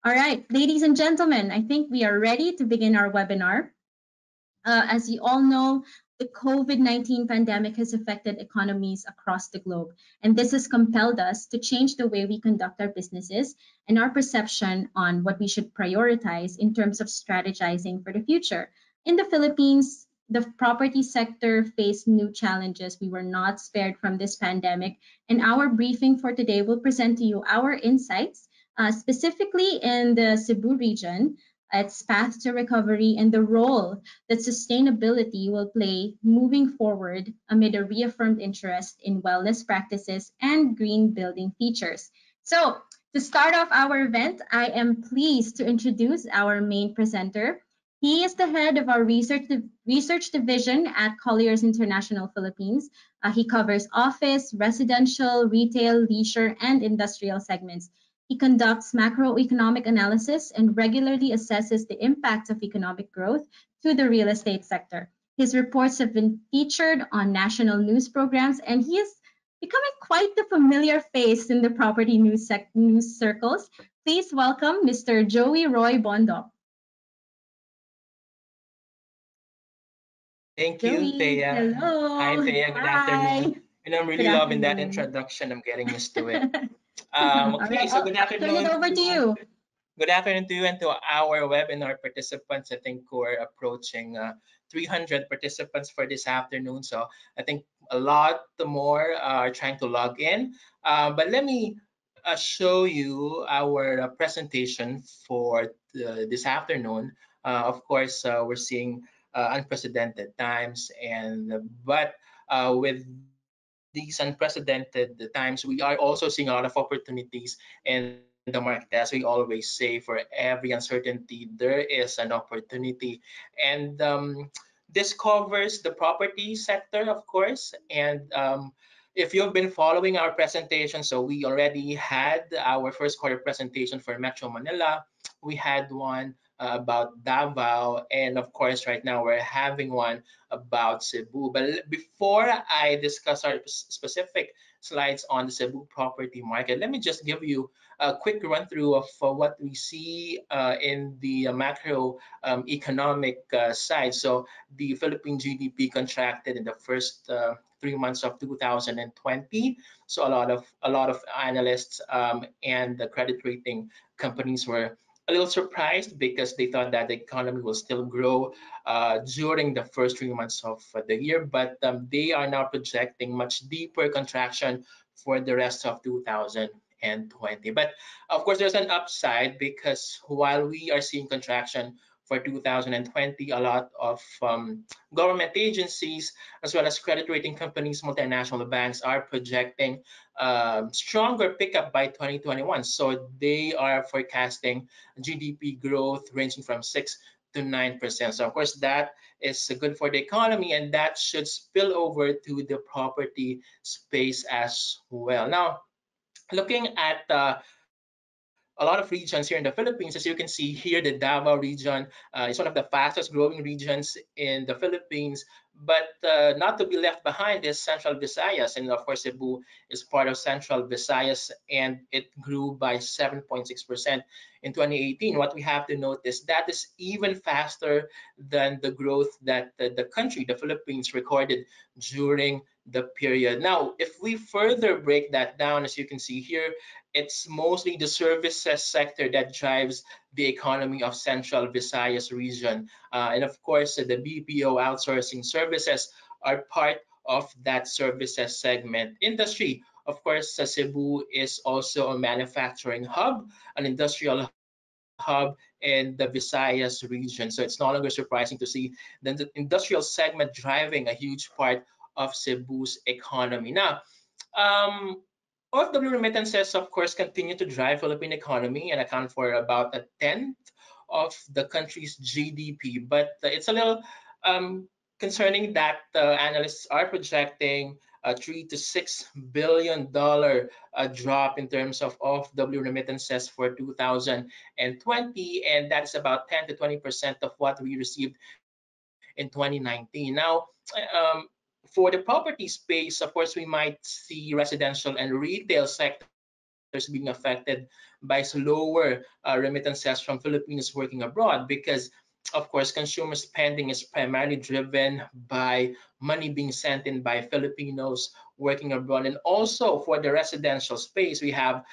All right, ladies and gentlemen, I think we are ready to begin our webinar. As you all know, the COVID-19 pandemic has affected economies across the globe, and this has compelled us to change the way we conduct our businesses and our perception on what we should prioritize in terms of strategizing for the future. In the Philippines, the property sector faced new challenges. We were not spared from this pandemic, and our briefing for today will present to you our insights, specifically in the Cebu region, its path to recovery, and the role that sustainability will play moving forward amid a reaffirmed interest in wellness practices and green building features. So, to start off our event, I am pleased to introduce our main presenter. He is the head of our research division at Colliers International Philippines. He covers office, residential, retail, leisure, and industrial segments. He conducts macroeconomic analysis and regularly assesses the impact of economic growth to the real estate sector. His reports have been featured on national news programs, and he is becoming quite the familiar face in the property news circles. Please welcome Mr. Joey Roi Bondoc. Thank you, Joey, Thea. Hi, hello. Thea. Good Hi. afternoon. And I'm Good really loving that afternoon. introduction. I'm getting used to it. All Okay, right, so I'll turn it over to you. good afternoon to you and to our webinar participants. I think we're approaching 300 participants for this afternoon. So I think a lot more are trying to log in. But let me show you our presentation for this afternoon. Of course, we're seeing unprecedented times, and with these unprecedented times, we are also seeing a lot of opportunities in the market. As we always say, for every uncertainty, there is an opportunity. And this covers the property sector, of course. And if you've been following our presentation, so we already had our first quarter presentation for Metro Manila. We had one about Davao, and of course right now we're having one about Cebu. But before I discuss our specific slides on the Cebu property market, let me just give you a quick run through of what we see in the macro economic side. So the Philippine GDP contracted in the first 3 months of 2020. So a lot of analysts and the credit rating companies were a little surprised because they thought that the economy will still grow during the first 3 months of the year, but they are now projecting much deeper contraction for the rest of 2020. But of course, there's an upside because while we are seeing contraction for 2020, a lot of government agencies as well as credit rating companies, multinational banks are projecting stronger pickup by 2021. So they are forecasting GDP growth ranging from 6 to 9%. So of course that is good for the economy, and that should spill over to the property space as well. Now, looking at a lot of regions here in the Philippines, as you can see here, the Davao region is one of the fastest growing regions in the Philippines. But not to be left behind is Central Visayas, and of course Cebu is part of Central Visayas, and it grew by 7.6% in 2018. What we have to note is that is even faster than the growth that the country, the Philippines, recorded during the period. Now, if we further break that down, as you can see here, it's mostly the services sector that drives the economy of Central Visayas region. And of course, the BPO outsourcing services are part of that services segment industry. Of course, Cebu is also a manufacturing hub, an industrial hub in the Visayas region. So it's no longer surprising to see the industrial segment driving a huge part of Cebu's economy. Now, OFW remittances, of course, continue to drive Philippine economy and account for about a tenth of the country's GDP. But it's a little concerning that analysts are projecting a $3 to $6 billion drop in terms of OFW remittances for 2020, and that's about 10 to 20% of what we received in 2019. Now, um, for the property space, of course, we might see residential and retail sector sectors being affected by slower remittances from Filipinos working abroad, because of course consumer spending is primarily driven by money being sent in by Filipinos working abroad. And also for the residential space, we have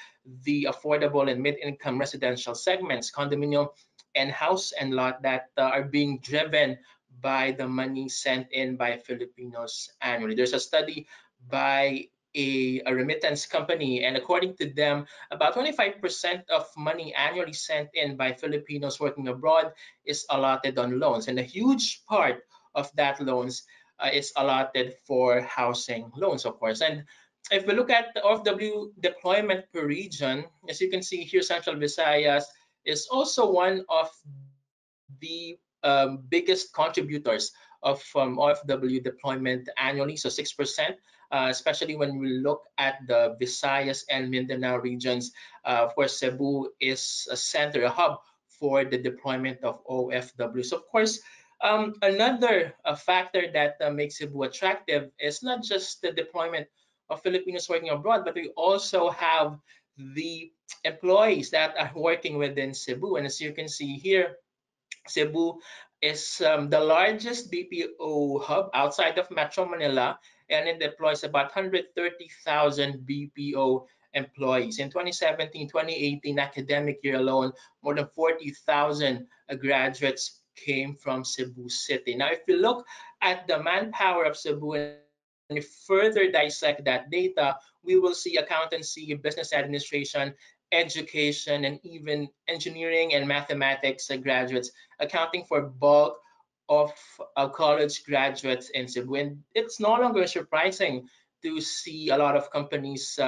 the affordable and mid-income residential segments, condominium and house and lot, that are being driven by the money sent in by Filipinos annually. There's a study by a remittance company, and according to them, about 25% of money annually sent in by Filipinos working abroad is allotted on loans, and a huge part of that loans is allotted for housing loans, of course. And if we look at the OFW deployment per region, as you can see here, Central Visayas is also one of the biggest contributors of OFW deployment annually, so 6%, especially when we look at the Visayas and Mindanao regions. Of course, Cebu is a center, a hub for the deployment of OFWs. Of course, another factor that makes Cebu attractive is not just the deployment of Filipinos working abroad, but we also have the employees that are working within Cebu. And as you can see here, Cebu is the largest BPO hub outside of Metro Manila, and it deploys about 130,000 BPO employees. In 2017-2018 academic year alone, more than 40,000 graduates came from Cebu City. Now, if you look at the manpower of Cebu and if further dissect that data, we will see accountancy, business administration, education, and even engineering and mathematics graduates accounting for bulk of college graduates in Cebu. And it's no longer surprising to see a lot of companies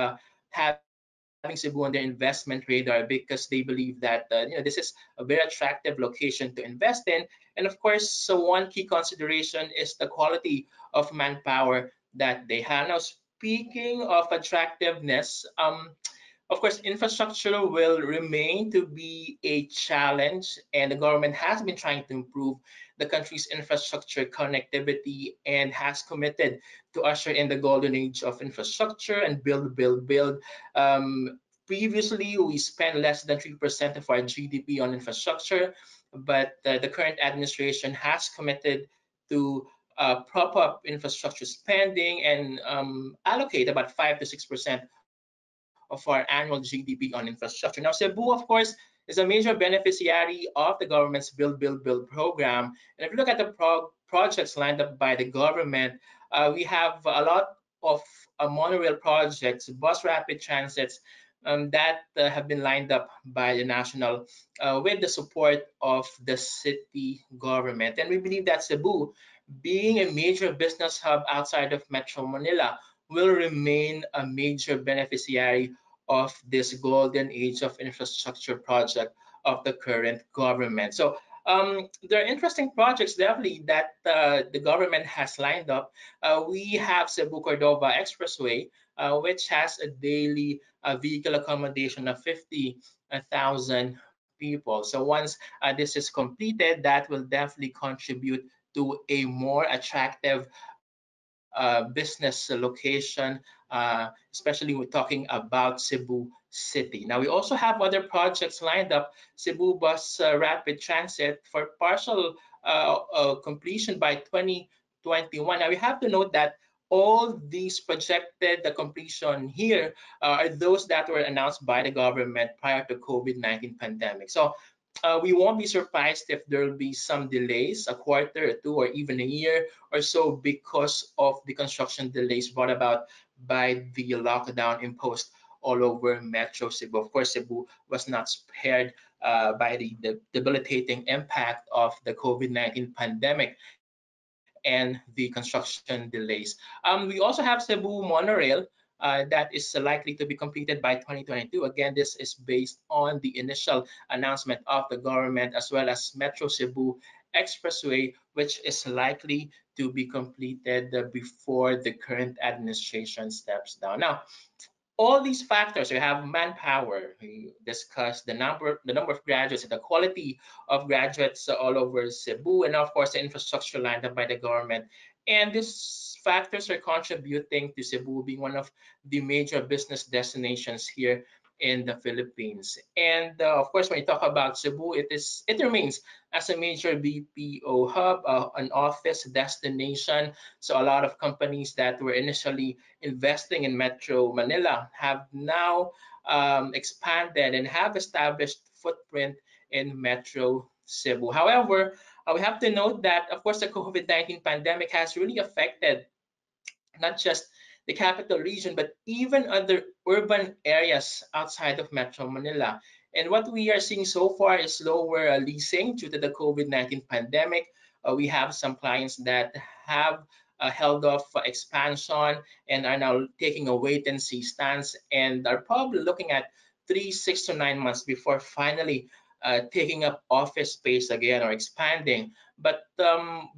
having Cebu on their investment radar, because they believe that this is a very attractive location to invest in. And of course, so one key consideration is the quality of manpower that they have. Now, speaking of attractiveness, of course, infrastructure will remain to be a challenge, and the government has been trying to improve the country's infrastructure connectivity and has committed to usher in the golden age of infrastructure and build, build, build. Previously, we spent less than 3% of our GDP on infrastructure, but the current administration has committed to prop up infrastructure spending and allocate about 5 to 6% of our annual GDP on infrastructure. Now, Cebu, of course, is a major beneficiary of the government's Build, Build, Build program. And if you look at the projects lined up by the government, we have a lot of monorail projects, bus rapid transits that have been lined up by the national with the support of the city government. And we believe that Cebu, being a major business hub outside of Metro Manila, will remain a major beneficiary of this golden age of infrastructure project of the current government. So there are interesting projects definitely that the government has lined up. We have CEBU-CORDOVA Expressway, which has a daily vehicle accommodation of 50,000 people. So once this is completed, that will definitely contribute to a more attractive business location, especially we're talking about Cebu City. Now, we also have other projects lined up, CEBU-Bus Rapid Transit for partial completion by 2021. Now, we have to note that all these projected the completion here are those that were announced by the government prior to COVID-19 pandemic. So we won't be surprised if there will be some delays, a quarter or two, or even a year or so, because of the construction delays brought about by the lockdown imposed all over Metro Cebu. Of course, Cebu was not spared by the debilitating impact of the COVID-19 pandemic and the construction delays. We also have Cebu Monorail that is likely to be completed by 2022. Again, this is based on the initial announcement of the government, as well as Metro Cebu Expressway, which is likely to be completed before the current administration steps down. Now, all these factors, we have manpower, we discussed the number of graduates, the quality of graduates all over Cebu, and of course the infrastructure lined up by the government. And these factors are contributing to Cebu being one of the major business destinations here in the Philippines. And of course, when you talk about Cebu, it remains as a major BPO hub, an office destination. So a lot of companies that were initially investing in Metro Manila have now expanded and have established footprint in Metro Cebu. However, we have to note that, of course, the COVID-19 pandemic has really affected not just the capital region, but even other urban areas outside of Metro Manila. And what we are seeing so far is lower leasing due to the COVID-19 pandemic. We have some clients that have held off expansion and are now taking a wait and see stance and are probably looking at 3, 6 to 9 months before finally taking up office space again or expanding. But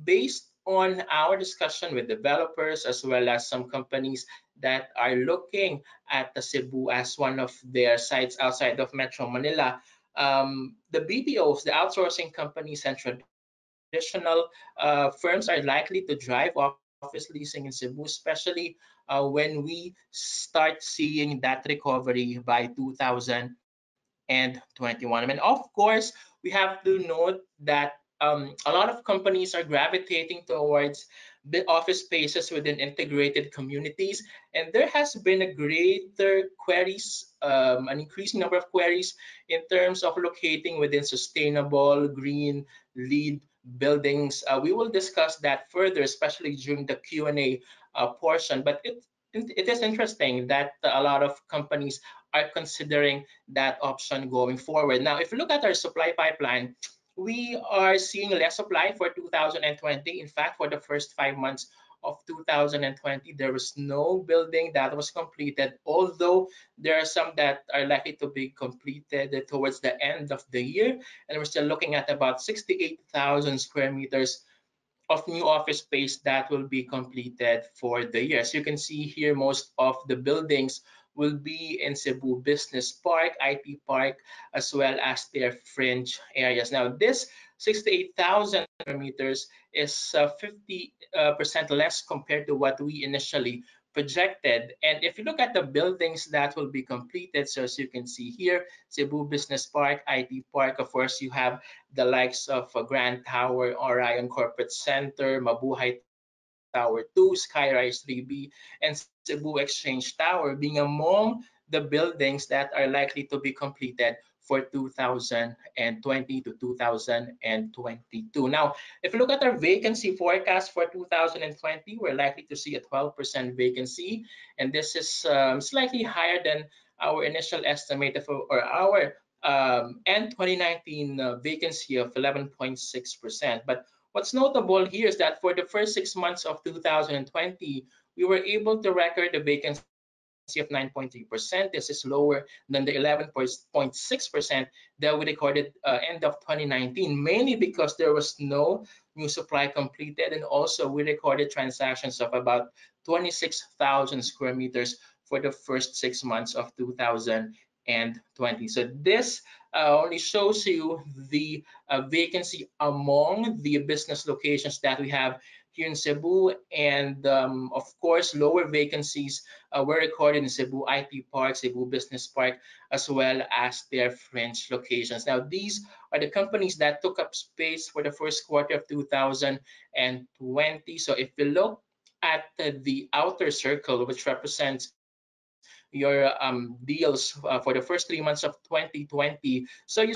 based on our discussion with developers as well as some companies that are looking at the Cebu as one of their sites outside of Metro Manila, the BPOs, the outsourcing companies and traditional firms are likely to drive office leasing in Cebu, especially when we start seeing that recovery by 2021. I mean, of course, we have to note that a lot of companies are gravitating towards the office spaces within integrated communities, and there has been a greater queries, an increasing number of queries in terms of locating within sustainable, green, LEED buildings. We will discuss that further, especially during the Q&A portion. But it is interesting that a lot of companies are considering that option going forward. Now, if you look at our supply pipeline, we are seeing less supply for 2020. In fact, for the first 5 months of 2020, there was no building that was completed, although there are some that are likely to be completed towards the end of the year. And we're still looking at about 68,000 square meters of new office space that will be completed for the year. So you can see here, most of the buildings will be in Cebu Business Park, IT Park, as well as their fringe areas. Now, this 68,000 square meters is 50% less compared to what we initially projected. And if you look at the buildings that will be completed, so as you can see here, Cebu Business Park, IT Park, of course, you have the likes of Grand Tower, Orion Corporate Center, Mabuhay Tower 2, Skyrise 3B, and Cebu Exchange Tower being among the buildings that are likely to be completed for 2020 to 2022. Now, if you look at our vacancy forecast for 2020, we're likely to see a 12% vacancy, and this is slightly higher than our initial estimate of, or our end 2019 vacancy of 11.6%. But what's notable here is that for the first 6 months of 2020, we were able to record a vacancy of 9.3%. This is lower than the 11.6% that we recorded end of 2019, mainly because there was no new supply completed, and also we recorded transactions of about 26,000 square meters for the first 6 months of 2020. So this only shows you the vacancy among the business locations that we have here in Cebu, and of course, lower vacancies were recorded in Cebu IT Park, Cebu Business Park, as well as their fringe locations. Now, these are the companies that took up space for the first quarter of 2020. So if you look at the outer circle, which represents your deals for the first 3 months of 2020. So you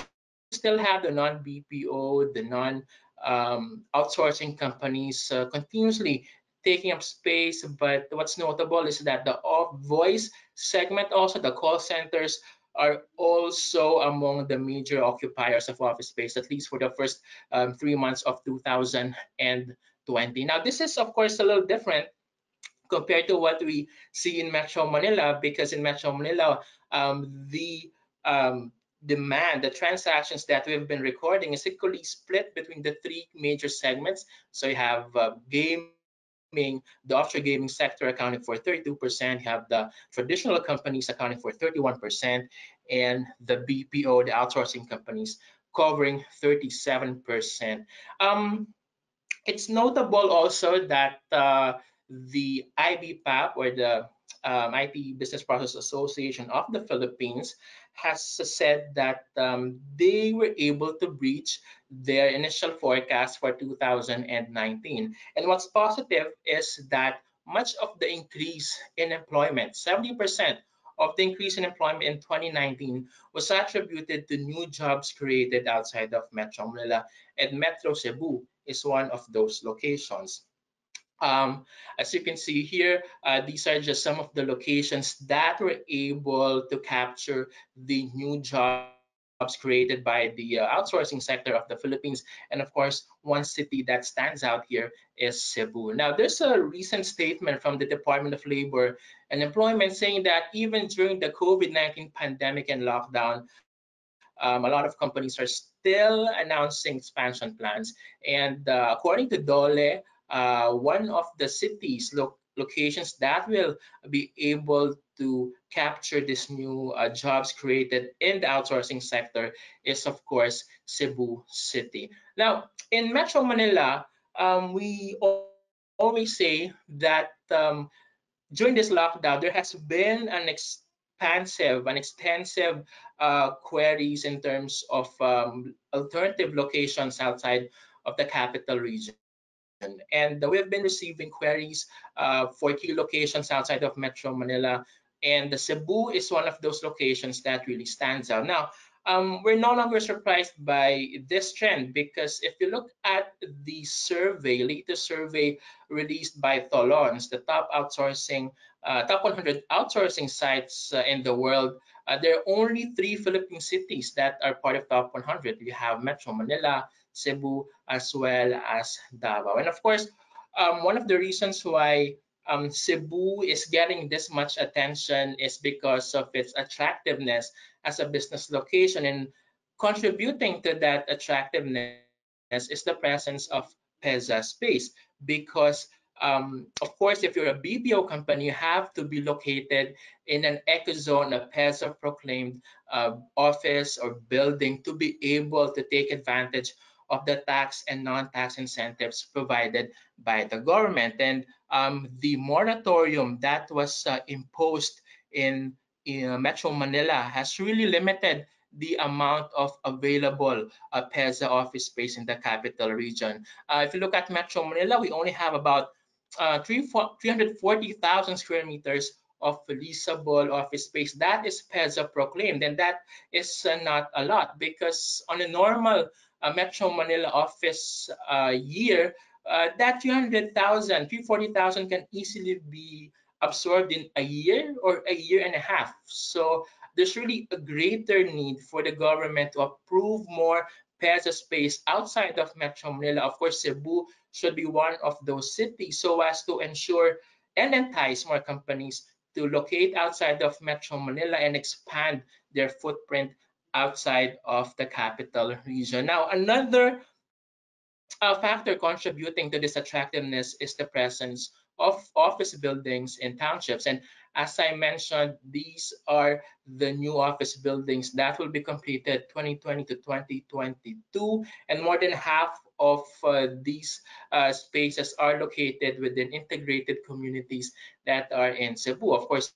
still have the non-BPO, the non-outsourcing companies continuously taking up space. But what's notable is that the voice segment, also the call centers, are also among the major occupiers of office space, at least for the first 3 months of 2020. Now, this is, of course, a little different compared to what we see in Metro Manila, because in Metro Manila, the demand, the transactions that we've been recording is equally split between the three major segments. So you have gaming, the offshore gaming sector accounting for 32%, you have the traditional companies accounting for 31%, and the BPO, the outsourcing companies, covering 37%. It's notable also that the IBPAP, or the IT Business Process Association of the Philippines, has said that they were able to breach their initial forecast for 2019. And what's positive is that much of the increase in employment, 70% of the increase in employment in 2019, was attributed to new jobs created outside of Metro Manila, and Metro Cebu is one of those locations. As you can see here, these are just some of the locations that were able to capture the new jobs created by the outsourcing sector of the Philippines. And of course, one city that stands out here is Cebu. Now, there's a recent statement from the Department of Labor and Employment saying that even during the COVID-19 pandemic and lockdown, a lot of companies are still announcing expansion plans. And according to Dole, one of the cities locations that will be able to capture this new jobs created in the outsourcing sector is, of course, Cebu City. Now, in Metro Manila, we always say that during this lockdown, there has been an extensive queries in terms of alternative locations outside of the capital region. And we have been receiving queries for key locations outside of Metro Manila. And the Cebu is one of those locations that really stands out. Now, we're no longer surprised by this trend, because if you look at the latest survey released by Tolons, the top 100 outsourcing sites in the world, there are only 3 Philippine cities that are part of top 100. You have Metro Manila, Cebu, as well as Davao. And of course, one of the reasons why Cebu is getting this much attention is because of its attractiveness as a business location. And contributing to that attractiveness is the presence of PEZA space, because of course, if you're a BPO company, you have to be located in an eco zone, a PEZA proclaimed office or building, to be able to take advantage of the tax and non-tax incentives provided by the government. And the moratorium that was imposed in Metro Manila has really limited the amount of available PEZA office space in the capital region. If you look at Metro Manila, we only have about 340,000 square meters of leasable office space that is PEZA proclaimed. And that is not a lot, because on a normal Metro Manila office year, that 340,000 can easily be absorbed in a year or a year and a half. So there's really a greater need for the government to approve more PEZA space outside of Metro Manila. Of course, Cebu should be one of those cities, so as to ensure and entice more companies to locate outside of Metro Manila and expand their footprint outside of the capital region. Now, another factor contributing to this attractiveness is the presence of office buildings in townships. And as I mentioned, these are the new office buildings that will be completed 2020 to 2022, and more than half of these spaces are located within integrated communities that are in Cebu. Of course,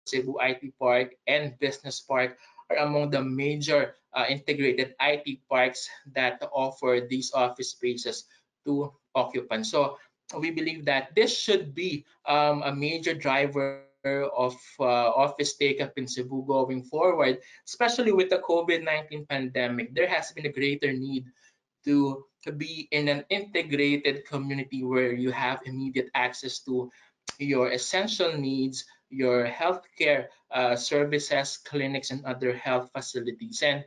Cebu IT Park and Business Park are among the major integrated IT parks that offer these office spaces to occupants. So we believe that this should be a major driver of office take-up in Cebu going forward, especially with the COVID-19 pandemic. There has been a greater need to be in an integrated community where you have immediate access to your essential needs, your healthcare services, clinics, and other health facilities. And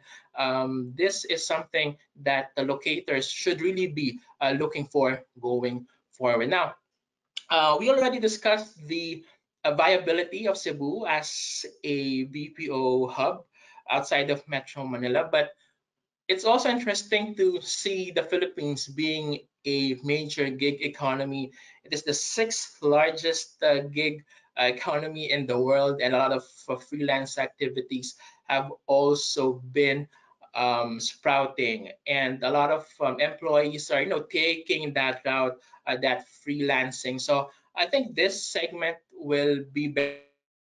this is something that the locators should really be looking for going forward. Now, we already discussed the viability of Cebu as a BPO hub outside of Metro Manila, but it's also interesting to see the Philippines being a major gig economy. It is the 6th largest gig economy in the world, and a lot of freelance activities have also been sprouting, and a lot of employees are taking that route, that freelancing. So I think this segment will be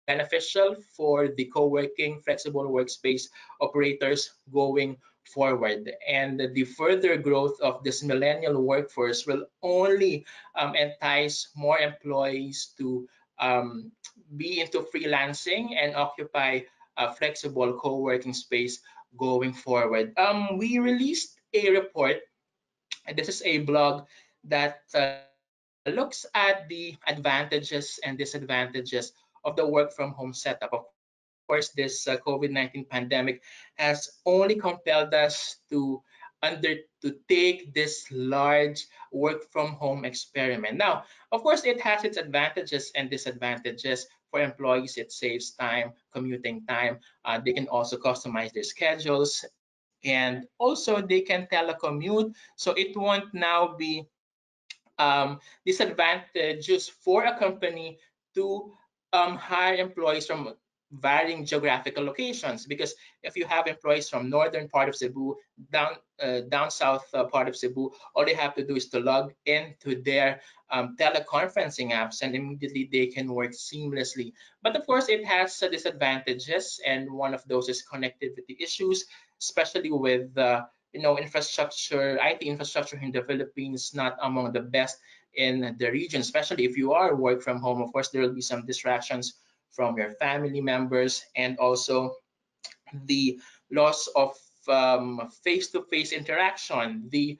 beneficial for the co-working, flexible workspace operators going forward. And the further growth of this millennial workforce will only entice more employees to be into freelancing and occupy a flexible co-working space going forward. We released a report, and this is a blog that looks at the advantages and disadvantages of the work from home setup. Of course, this COVID-19 pandemic has only compelled us to take this large work from home experiment. Now, of course, it has its advantages and disadvantages. For employees, it saves time, commuting time. They can also customize their schedules, and also they can telecommute. So it won't now be disadvantageous for a company to hire employees from varying geographical locations, because if you have employees from northern part of Cebu, down south part of Cebu, all they have to do is to log into their teleconferencing apps, and immediately they can work seamlessly. But of course, it has disadvantages, and one of those is connectivity issues, especially with infrastructure, IT infrastructure in the Philippines, not among the best in the region, especially if you are work from home. Of course, there will be some distractions from your family members, and also the loss of face-to-face interaction, the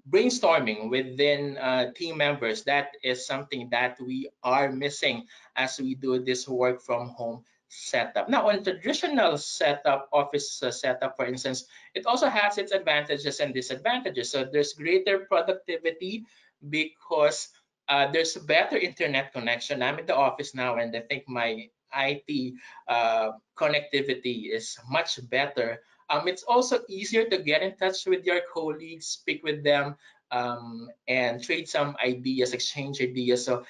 brainstorming within team members. That is something that we are missing as we do this work from home setup. Now, on traditional setup, office setup, for instance, it also has its advantages and disadvantages. So there's greater productivity because there's a better internet connection. I'm in the office now, and I think my IT connectivity is much better. It's also easier to get in touch with your colleagues, speak with them, and trade some ideas, exchange ideas. So,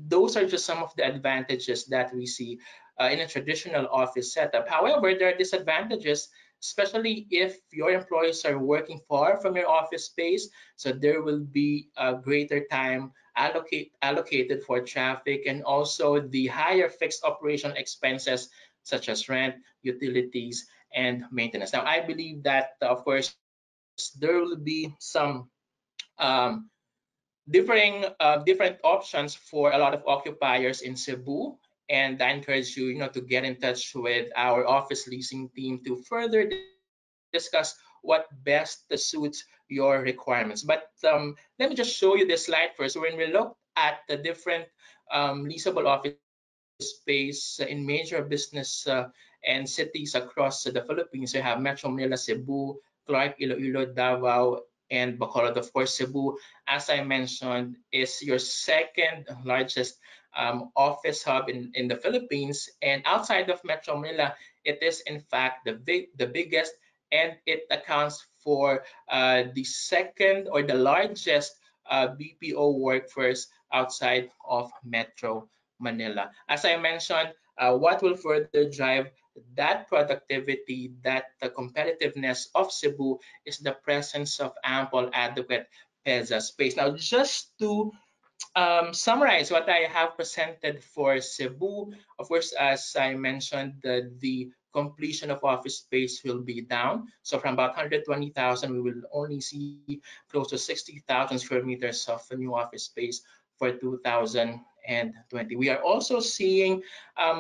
those are just some of the advantages that we see in a traditional office setup. However, there are disadvantages, especially if your employees are working far from your office space. So there will be a greater time allocated for traffic, and also the higher fixed operation expenses such as rent, utilities, and maintenance. Now, I believe that, of course, there will be some um, different options for a lot of occupiers in Cebu, and I encourage you, to get in touch with our office leasing team to further discuss what best suits your requirements. But let me just show you this slide first. When we look at the different leasable office space in major business and cities across the Philippines, you have Metro Manila, Cebu, Clark, Iloilo, Davao, and Bacolod. Of course, Cebu, as I mentioned, is your second largest office hub in the Philippines. And outside of Metro Manila, it is in fact the biggest, and it accounts for the second or the largest BPO workforce outside of Metro Manila. As I mentioned, what will further drive that productivity, that the competitiveness of Cebu, is the presence of ample, adequate PEZA space. Now, just to summarize what I have presented for Cebu, of course, as I mentioned, the completion of office space will be down. So from about 120,000, we will only see close to 60,000 square meters of new office space for 2020. We are also seeing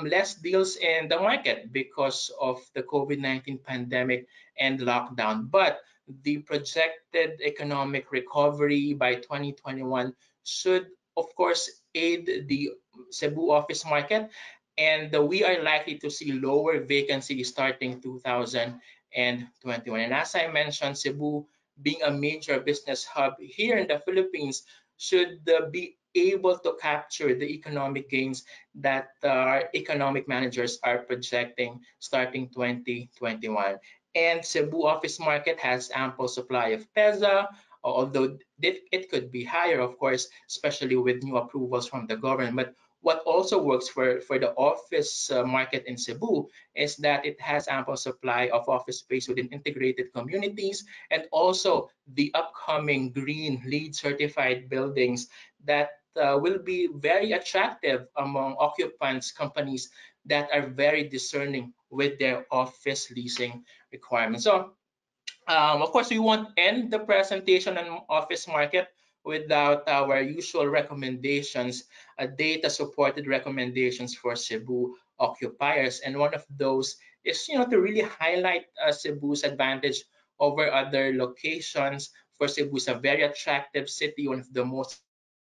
less deals in the market because of the COVID-19 pandemic and lockdown. But the projected economic recovery by 2021 should, of course, aid the Cebu office market, and we are likely to see lower vacancy starting 2021. And as I mentioned, Cebu, being a major business hub here in the Philippines, should be able to capture the economic gains that our economic managers are projecting starting 2021. And Cebu office market has ample supply of PEZA, although it could be higher, of course, especially with new approvals from the government. But what also works for the office market in Cebu is that it has ample supply of office space within integrated communities, and also the upcoming green LEED certified buildings that will be very attractive among occupants companies that are very discerning with their office leasing requirements. So of course, we won't end the presentation on office market without our usual recommendations, data-supported recommendations for Cebu occupiers. And one of those is, to really highlight Cebu's advantage over other locations. For Cebu is a very attractive city, one of the most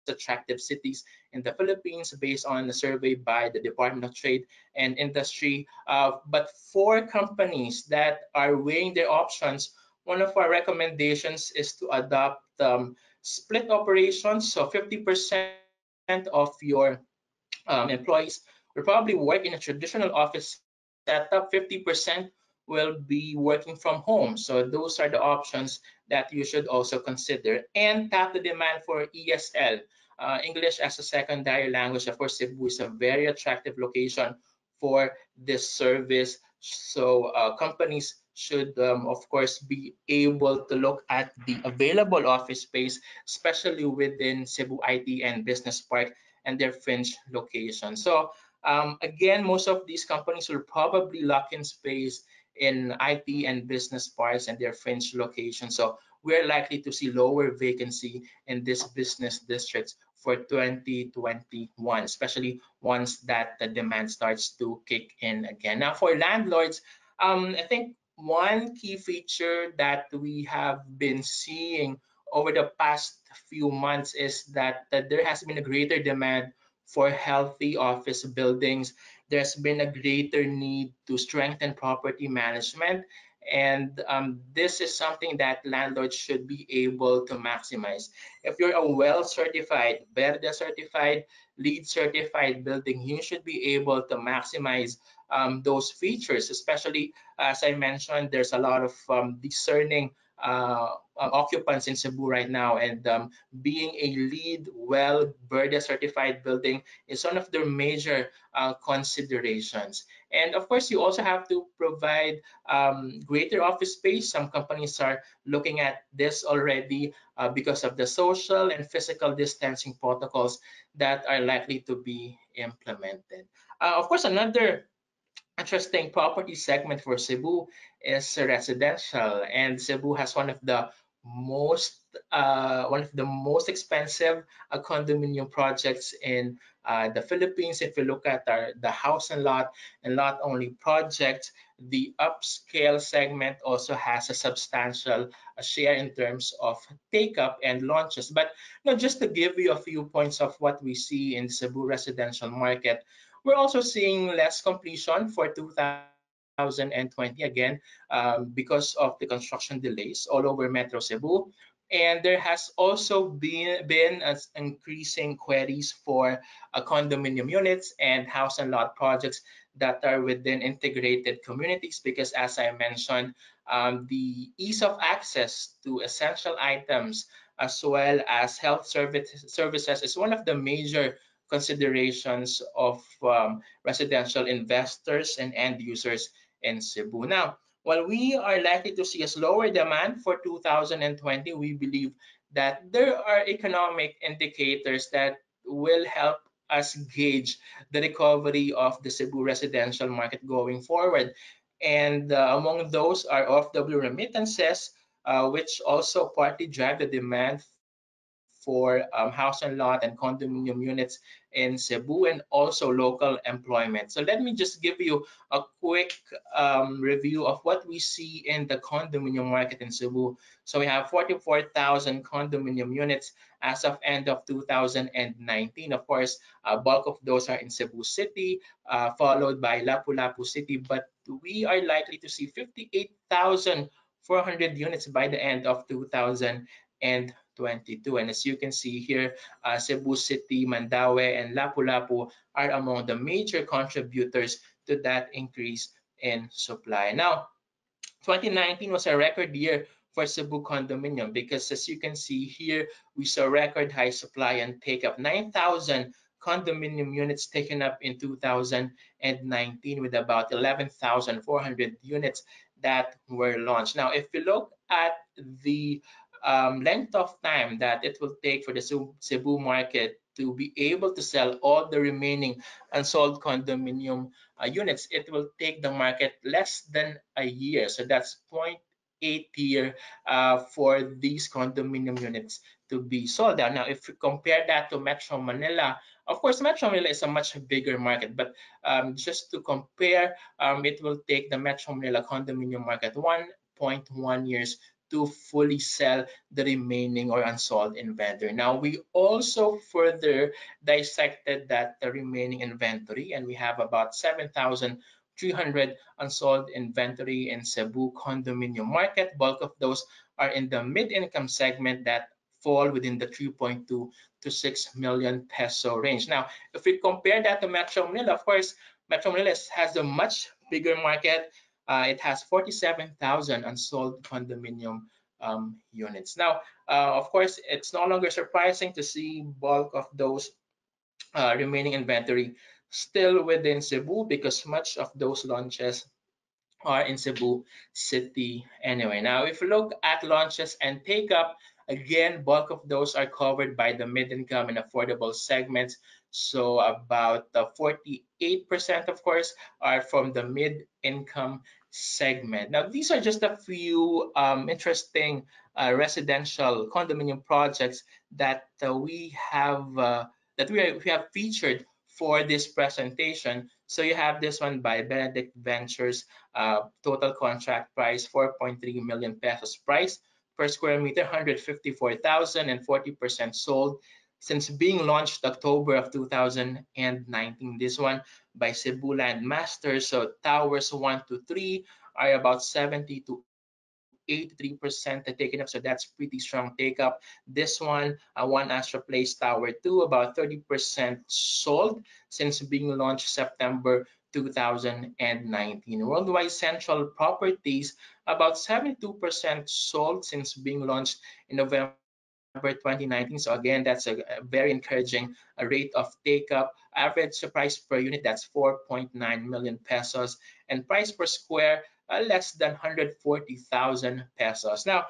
attractive cities in the Philippines, based on a survey by the Department of Trade and Industry. But for companies that are weighing their options, one of our recommendations is to adopt split operations. So 50% of your employees will probably work in a traditional office setup. 50% will be working from home. So those are the options that you should also consider. And tap the demand for ESL, English as a secondary language. Of course, Cebu is a very attractive location for this service. So companies should, of course, be able to look at the available office space, especially within Cebu IT and Business Park and their fringe location. So again, most of these companies will probably lock in space in IT and business parks and their fringe locations. So we're likely to see lower vacancy in these business districts for 2021, especially once that the demand starts to kick in again. Now, for landlords, I think one key feature that we have been seeing over the past few months is that there has been a greater demand for healthy office buildings. There's been a greater need to strengthen property management. And this is something that landlords should be able to maximize. If you're a well-certified, Verde certified, LEED certified building, you should be able to maximize those features. Especially, as I mentioned, there's a lot of discerning occupants in Cebu right now, and being a LEED well Verde certified building is one of their major considerations. And of course, you also have to provide greater office space. Some companies are looking at this already because of the social and physical distancing protocols that are likely to be implemented. Of course, another interesting property segment for Cebu is residential, and Cebu has most one of the most expensive condominium projects in the Philippines. If you look at the house and lot only projects, the upscale segment also has a substantial share in terms of take up and launches. But just to give you a few points of what we see in Cebu residential market, we're also seeing less completion for 2020 again because of the construction delays all over Metro Cebu. And there has also been increasing queries for condominium units and house and lot projects that are within integrated communities, because as I mentioned, the ease of access to essential items as well as health services is one of the major considerations of residential investors and end users in Cebu. Now, while we are likely to see a slower demand for 2020, we believe that there are economic indicators that will help us gauge the recovery of the Cebu residential market going forward. And among those are off-W remittances, which also partly drive the demand for house and lot and condominium units in Cebu, and also local employment. So let me just give you a quick review of what we see in the condominium market in Cebu. So we have 44,000 condominium units as of end of 2019. Of course, a bulk of those are in Cebu City, followed by Lapu-Lapu City, but we are likely to see 58,400 units by the end of 2022. And as you can see here, Cebu City, Mandaue, and Lapu-Lapu are among the major contributors to that increase in supply. Now, 2019 was a record year for Cebu condominium because, as you can see here, we saw record high supply and take up 9,000 condominium units taken up in 2019, with about 11,400 units that were launched. Now, if you look at the length of time that it will take for the Cebu market to be able to sell all the remaining unsold condominium units, it will take the market less than a year. So that's 0.8 year for these condominium units to be sold out. Now, if you compare that to Metro Manila, of course, Metro Manila is a much bigger market, but just to compare, it will take the Metro Manila condominium market 1.1 years to fully sell the remaining or unsold inventory. Now, we also further dissected that the remaining inventory, and we have about 7,300 unsold inventory in Cebu condominium market. Bulk of those are in the mid-income segment that fall within the 3.2 to 6 million peso range. Now, if we compare that to Metro Manila, of course, Metro Manila has a much bigger market. It has 47,000 unsold condominium units. Now, of course, it's no longer surprising to see bulk of those remaining inventory still within Cebu, because much of those launches are in Cebu City anyway. Now, if you look at launches and take up, again, bulk of those are covered by the mid-income and affordable segments. So about 48%, of course, are from the mid-income segment. Now, these are just a few interesting residential condominium projects that we have featured for this presentation. So you have this one by Benedict Ventures, total contract price 4.3 million pesos, price per square meter 154,000 and 40% sold since being launched October of 2019. This one by Cebu Land Masters. So towers 1 to 3 are about 70 to 83% taken up, so that's pretty strong take up. This one, One Astra Place Tower 2, about 30% sold since being launched September 2019. Worldwide Central Properties, about 72% sold since being launched in November 2019. So again, that's a very encouraging rate of take up. Average price per unit, that's 4.9 million pesos, and price per square less than 140,000 pesos. Now,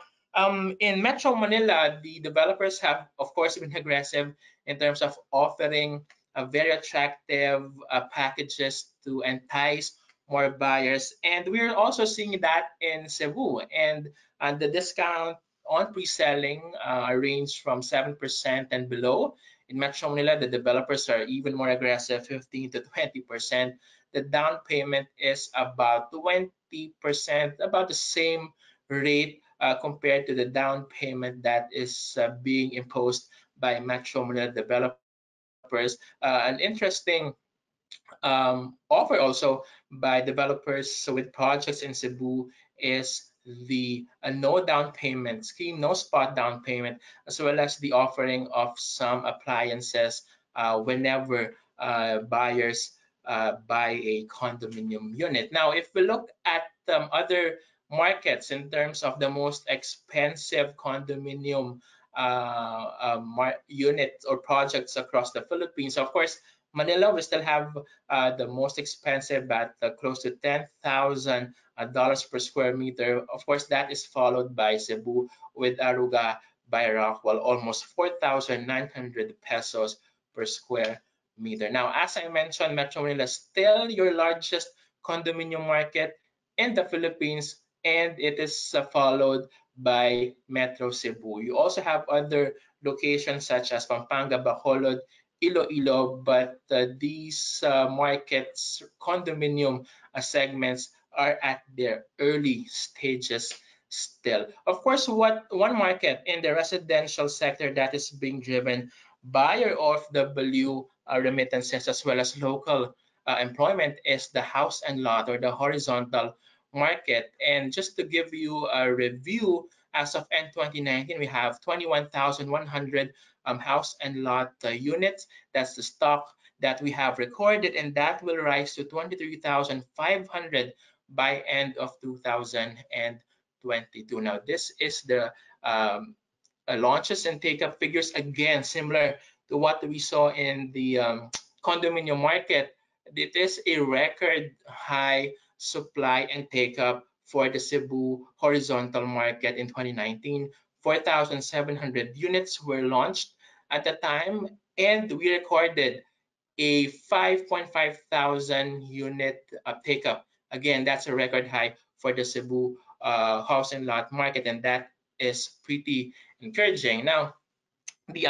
in Metro Manila, the developers have, of course, been aggressive in terms of offering very attractive packages to entice more buyers. And we're also seeing that in Cebu. And the discount on pre-selling range from 7% and below. In Metro Manila, the developers are even more aggressive, 15 to 20%. The down payment is about 20%, about the same rate compared to the down payment that is being imposed by Metro Manila developers. An interesting offer also by developers with projects in Cebu is the no down payment scheme, no spot down payment, as well as the offering of some appliances whenever buyers buy a condominium unit. Now, if we look at other markets in terms of the most expensive condominium units or projects across the Philippines, of course, Manila, we still have the most expensive at close to $10,000 per square meter. Of course, that is followed by Cebu with Aruga by Rockwell, almost 4,900 pesos per square meter. Now, as I mentioned, Metro Manila is still your largest condominium market in the Philippines, and it is followed by Metro Cebu. You also have other locations such as Pampanga, Bacolod, Iloilo, but these markets, condominium segments are at their early stages still. Of course, one market in the residential sector that is being driven by your OFW remittances as well as local employment is the house and lot, or the horizontal market. And just to give you a review, as of end 2019, we have 21,100 house and lot units. That's the stock that we have recorded, and that will rise to 23,500 by end of 2022. Now, this is the launches and take-up figures, again, similar to what we saw in the condominium market. It is a record high supply and take-up for the Cebu horizontal market in 2019. 4,700 units were launched at the time, and we recorded a 5.5 thousand unit take-up. Again, that's a record high for the Cebu house and lot market, and that is pretty encouraging. Now, the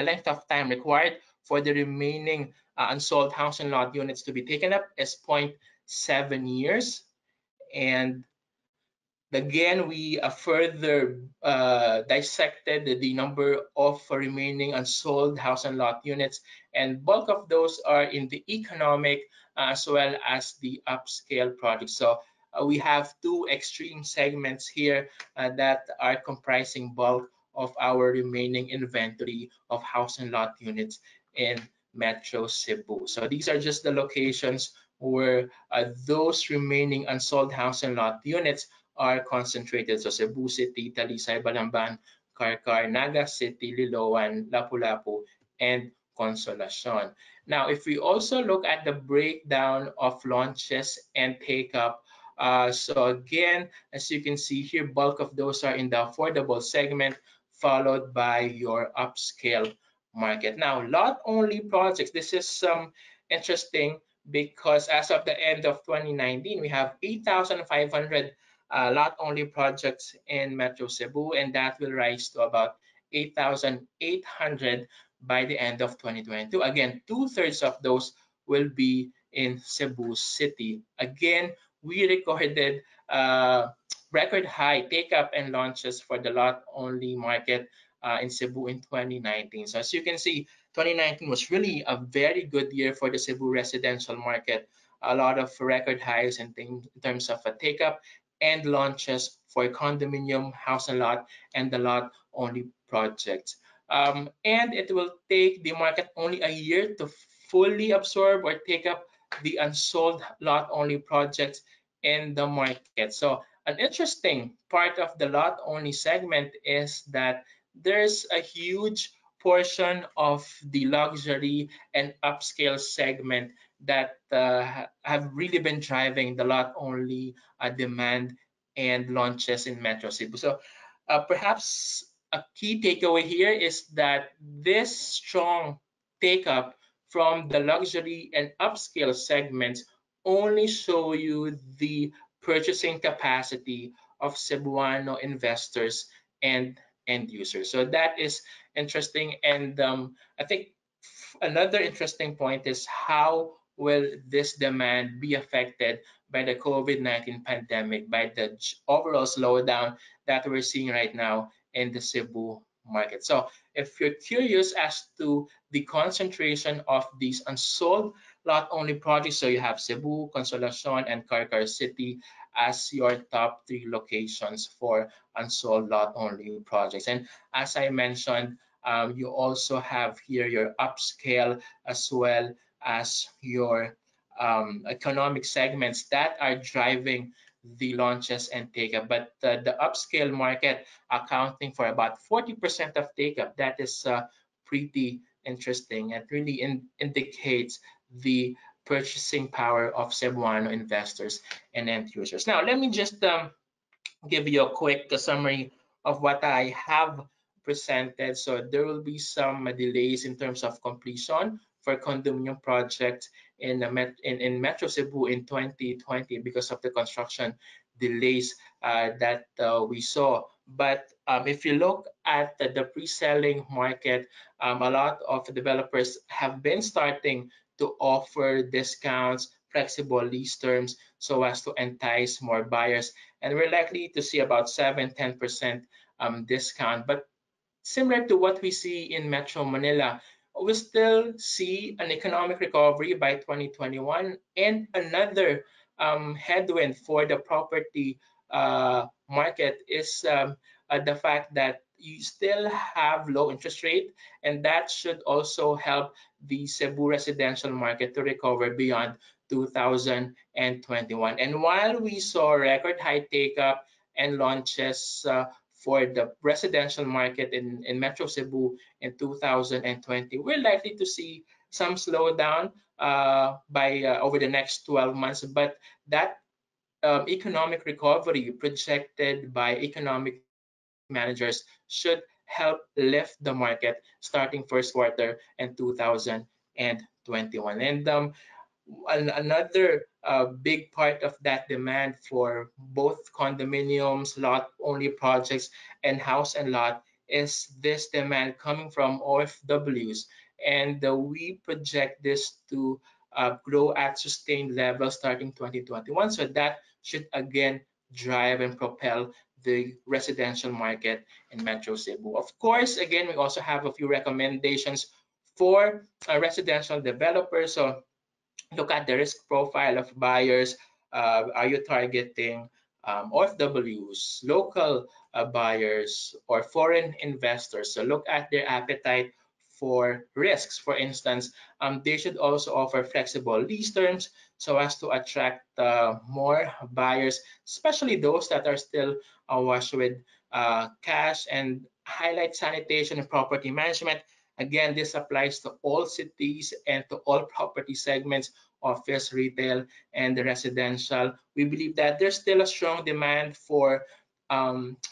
length of time required for the remaining unsold house and lot units to be taken up is 0.7 years. And again, we further dissected the number of remaining unsold house and lot units, and bulk of those are in the economic as well as the upscale projects. So we have two extreme segments here that are comprising bulk of our remaining inventory of house and lot units in Metro Cebu. So these are just the locations where those remaining unsold house and lot units are concentrated. So Cebu City, Talisay, Balamban, Karkar, Naga City, Liloan, Lapu-Lapu, and Consolacion. Now, if we also look at the breakdown of launches and take-up, so again, as you can see here, bulk of those are in the affordable segment, followed by your upscale market. Now, lot-only projects, this is interesting because as of the end of 2019, we have 8,500 lot-only projects in Metro Cebu, and that will rise to about 8,800 by the end of 2022. Again, 2/3 of those will be in Cebu City. Again, we recorded record high take-up and launches for the lot-only market in Cebu in 2019. So as you can see, 2019 was really a very good year for the Cebu residential market. A lot of record highs in terms of a take-up and launches for condominium, house and lot, and the lot-only projects. And it will take the market only a year to fully absorb or take up the unsold lot-only projects in the market. So an interesting part of the lot-only segment is that there's a huge portion of the luxury and upscale segment that have really been driving the lot-only demand and launches in Metro Cebu. So perhaps a key takeaway here is that this strong take-up from the luxury and upscale segments only show you the purchasing capacity of Cebuano investors and end users. So that is interesting. And I think another interesting point is how will this demand be affected by the COVID-19 pandemic, by the overall slowdown that we're seeing right now in the Cebu market. So if you're curious as to the concentration of these unsold lot-only projects, so you have Cebu, Consolacion, and Karkar City as your top 3 locations for unsold lot-only projects. And as I mentioned, you also have here your upscale as well as your economic segments that are driving the launches and take-up. But the upscale market accounting for about 40% of take-up, that is pretty interesting and really indicates the purchasing power of Cebuano investors and end users. Now, let me just give you a quick summary of what I have presented. So there will be some delays in terms of completion for condominium projects in Metro Cebu in 2020 because of the construction delays that we saw. But if you look at the pre-selling market, a lot of developers have been starting to offer discounts, flexible lease terms, so as to entice more buyers. And we're likely to see about 7–10% discount. But similar to what we see in Metro Manila, we still see an economic recovery by 2021, and another headwind for the property market is the fact that you still have low interest rate, and that should also help the Cebu residential market to recover beyond 2021. And while we saw record high take-up and launches for the residential market in Metro Cebu in 2020, we're likely to see some slowdown over the next 12 months. But that economic recovery projected by economic managers should help help lift the market starting first quarter in 2021. And another big part of that demand for both condominiums, lot-only projects, and house and lot is this demand coming from OFWs. And we project this to grow at sustained levels starting 2021. So that should again drive and propel the residential market in Metro Cebu. Of course, again, we also have a few recommendations for residential developers. So look at the risk profile of buyers. Are you targeting OFWs, local buyers, or foreign investors? So look at their appetite for risks. For instance, they should also offer flexible lease terms so as to attract more buyers, especially those that are still awash with cash, and highlight sanitation and property management. Again, this applies to all cities and to all property segments, office, retail, and the residential. We believe that there's still a strong demand for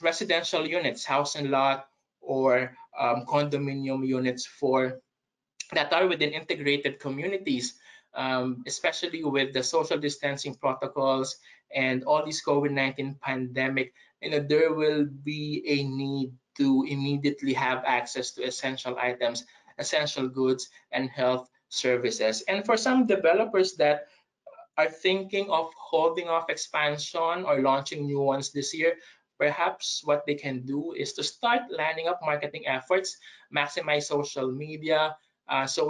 residential units, house and lot, or condominium units for that are within integrated communities, especially with the social distancing protocols and all these COVID-19 pandemic. There will be a need to immediately have access to essential items, essential goods, and health services. And for some developers that are thinking of holding off expansion or launching new ones this year, perhaps what they can do is to start lining up marketing efforts, maximize social media, so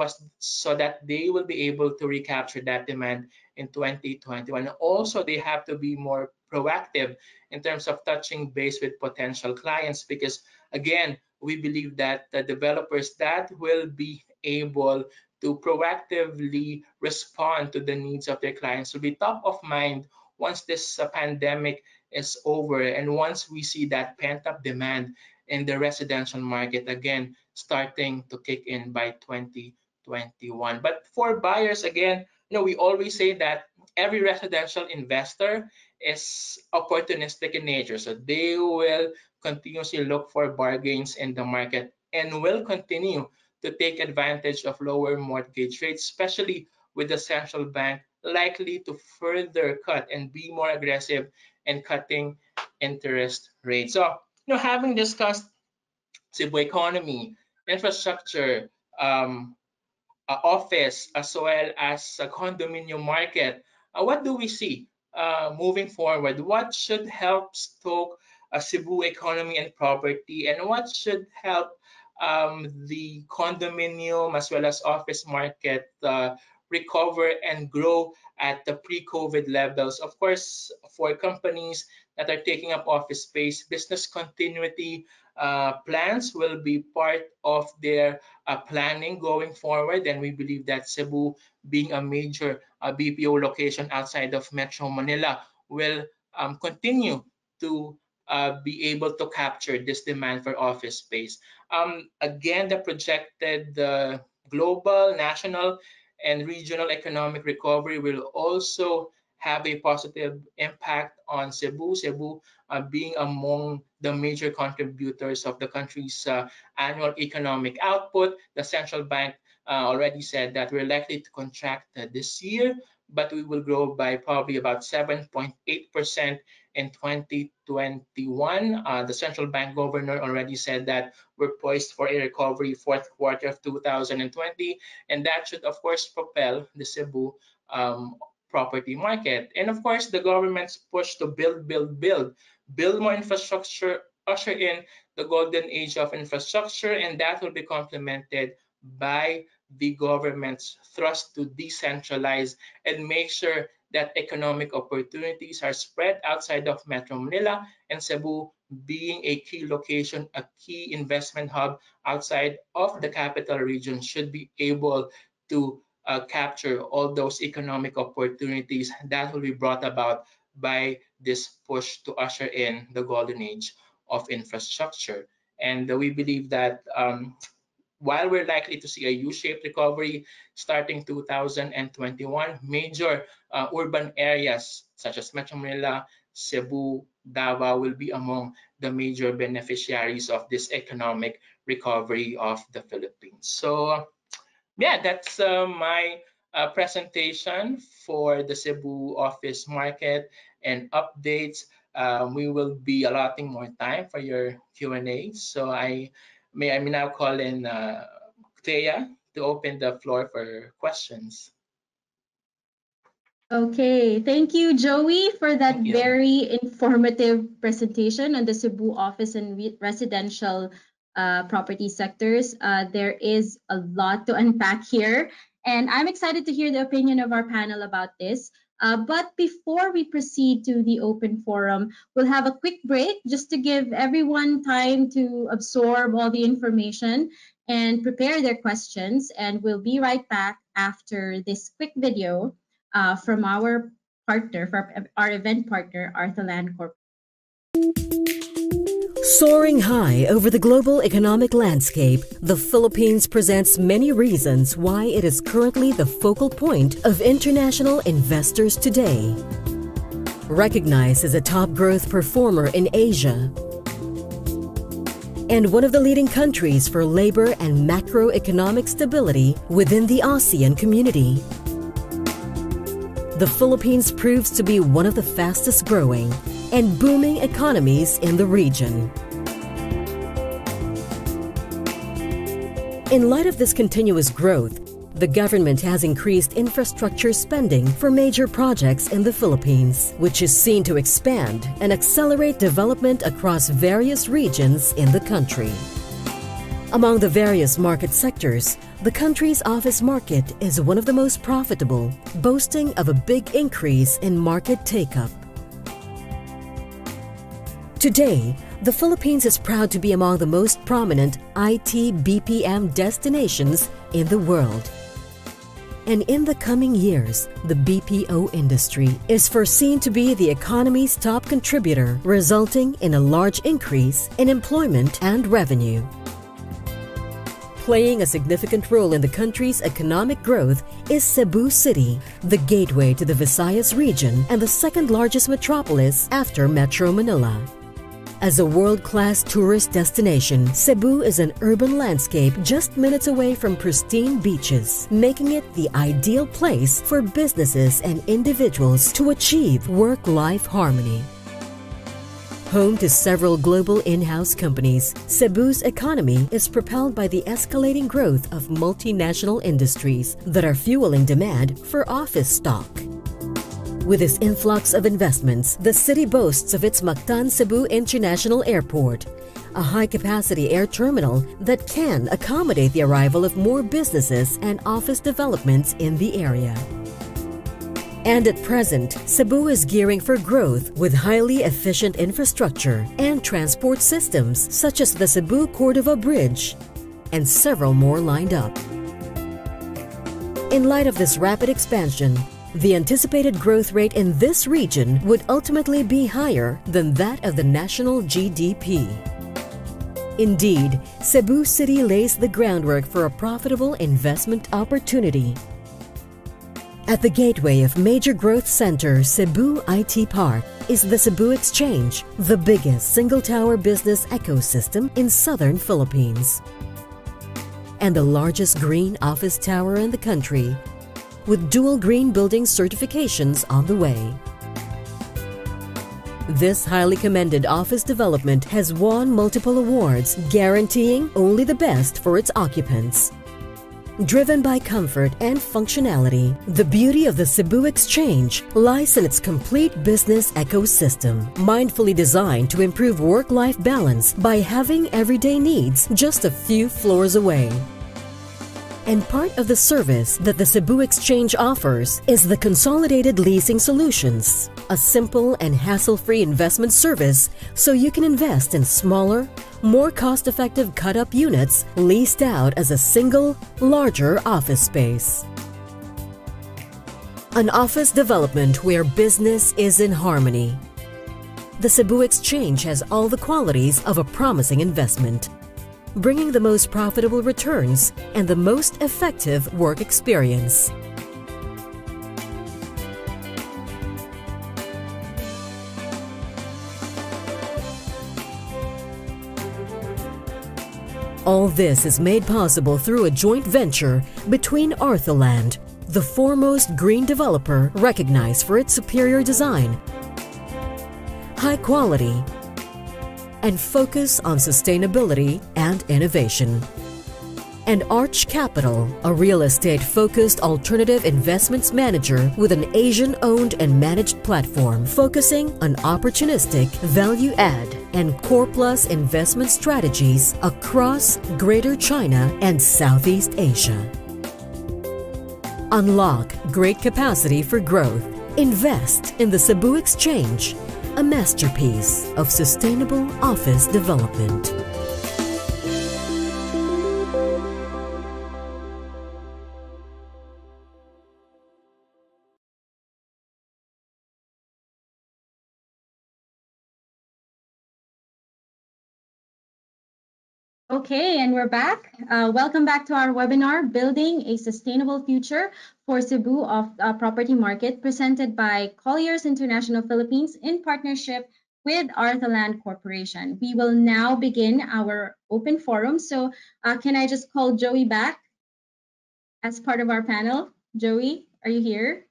that they will be able to recapture that demand in 2021. Also, they have to be more proactive in terms of touching base with potential clients, because again, we believe that the developers that will be able to proactively respond to the needs of their clients will be top of mind once this pandemic is over, and once we see that pent-up demand in the residential market again starting to kick in by 2021. But for buyers, again, we always say that every residential investor is opportunistic in nature, so they will continuously look for bargains in the market and will continue to take advantage of lower mortgage rates, especially with the central bank likely to further cut and be more aggressive in cutting interest rates. So, having discussed Cebu economy, infrastructure, office, as well as a condominium market, what do we see moving forward? What should help stoke Cebu economy and property, and what should help the condominium as well as office market recover and grow at the pre-COVID levels? Of course, for companies that are taking up office space, business continuity plans will be part of their planning going forward. And we believe that Cebu, being a major BPO location outside of Metro Manila, will continue to be able to capture this demand for office space. Again, the projected global, national, and regional economic recovery will also have a positive impact on Cebu. Cebu being among the major contributors of the country's annual economic output. The central bank already said that we're likely to contract this year, but we will grow by probably about 7.8% in 2021. The central bank governor already said that we're poised for a recovery fourth quarter of 2020, and that should, of course, propel the Cebu property market. And of course, the government's push to build more infrastructure, usher in the golden age of infrastructure, and that will be complemented by the government's thrust to decentralize and make sure that economic opportunities are spread outside of Metro Manila, and Cebu being a key location, a key investment hub outside of the capital region, should be able to capture all those economic opportunities that will be brought about by this push to usher in the golden age of infrastructure. And we believe that while we're likely to see a U-shaped recovery starting 2021, major urban areas such as Metro Manila, Cebu, Davao will be among the major beneficiaries of this economic recovery of the Philippines. So yeah, that's my presentation for the Cebu office market and updates. We will be allotting more time for your Q&A. So I may now call in Thea to open the floor for questions. Okay, thank you, Joey, for that Thank you. very informative presentation on the Cebu office and residential property sectors. There is a lot to unpack here, and I'm excited to hear the opinion of our panel about this. But before we proceed to the open forum, we'll have a quick break just to give everyone time to absorb all the information and prepare their questions. And we'll be right back after this quick video from our partner, from our event partner, Arthaland Corp. Soaring high over the global economic landscape, the Philippines presents many reasons why it is currently the focal point of international investors today. Recognized as a top growth performer in Asia and one of the leading countries for labor and macroeconomic stability within the ASEAN community, the Philippines proves to be one of the fastest growing and booming economies in the region. In light of this continuous growth, the government has increased infrastructure spending for major projects in the Philippines, which is seen to expand and accelerate development across various regions in the country. Among the various market sectors, the country's office market is one of the most profitable, boasting of a big increase in market take-up. Today, the Philippines is proud to be among the most prominent IT BPM destinations in the world. And in the coming years, the BPO industry is foreseen to be the economy's top contributor, resulting in a large increase in employment and revenue. Playing a significant role in the country's economic growth is Cebu City, the gateway to the Visayas region and the second largest metropolis after Metro Manila. As a world-class tourist destination, Cebu is an urban landscape just minutes away from pristine beaches, making it the ideal place for businesses and individuals to achieve work-life harmony. Home to several global in-house companies, Cebu's economy is propelled by the escalating growth of multinational industries that are fueling demand for office stock. With its influx of investments, the city boasts of its Mactan Cebu International Airport, a high-capacity air terminal that can accommodate the arrival of more businesses and office developments in the area. And at present, Cebu is gearing for growth with highly efficient infrastructure and transport systems such as the CEBU-CORDOVA Bridge and several more lined up. In light of this rapid expansion, the anticipated growth rate in this region would ultimately be higher than that of the national GDP. Indeed, Cebu City lays the groundwork for a profitable investment opportunity. At the gateway of major growth center Cebu IT Park is the Cebu Exchange, the biggest single-tower business ecosystem in southern Philippines, and the largest green office tower in the country, with dual green building certifications on the way. This highly commended office development has won multiple awards, guaranteeing only the best for its occupants. Driven by comfort and functionality, the beauty of the Cebu Exchange lies in its complete business ecosystem, mindfully designed to improve work-life balance by having everyday needs just a few floors away. And part of the service that the Cebu Exchange offers is the Consolidated Leasing Solutions, a simple and hassle-free investment service so you can invest in smaller, more cost-effective cut-up units leased out as a single, larger office space. An office development where business is in harmony. The Cebu Exchange has all the qualities of a promising investment, bringing the most profitable returns and the most effective work experience. All this is made possible through a joint venture between Arthaland, the foremost green developer recognized for its superior design, high quality, and focus on sustainability and innovation, and Arch Capital, a real estate-focused alternative investments manager with an Asian-owned and managed platform focusing on opportunistic, value-add, and core-plus investment strategies across Greater China and Southeast Asia. Unlock great capacity for growth. Invest in the Cebu Exchange, a masterpiece of sustainable office development. Okay, and we're back. Welcome back to our webinar, Building a Sustainable Future for Cebu of Property Market, presented by Colliers International Philippines in partnership with Arthaland Corporation. We will now begin our open forum. So can I just call Joey back as part of our panel? Joey, are you here?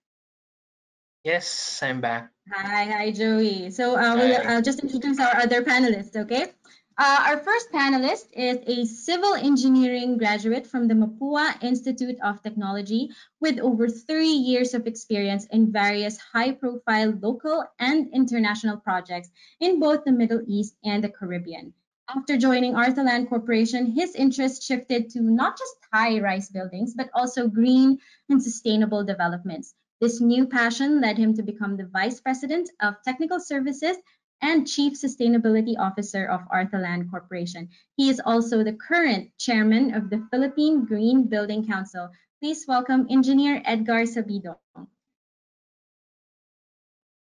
Yes, I'm back. Hi, Joey. So we'll just introduce our other panelists, okay? Our first panelist is a civil engineering graduate from the Mapua Institute of Technology with over 30 years of experience in various high-profile local and international projects in both the Middle East and the Caribbean. After joining Arthaland Corporation, his interest shifted to not just high-rise buildings, but also green and sustainable developments. This new passion led him to become the Vice President of Technical Services and Chief Sustainability Officer of Arthaland Corporation. He is also the current Chairman of the Philippine Green Building Council. Please welcome Engineer Edgar Sabidong.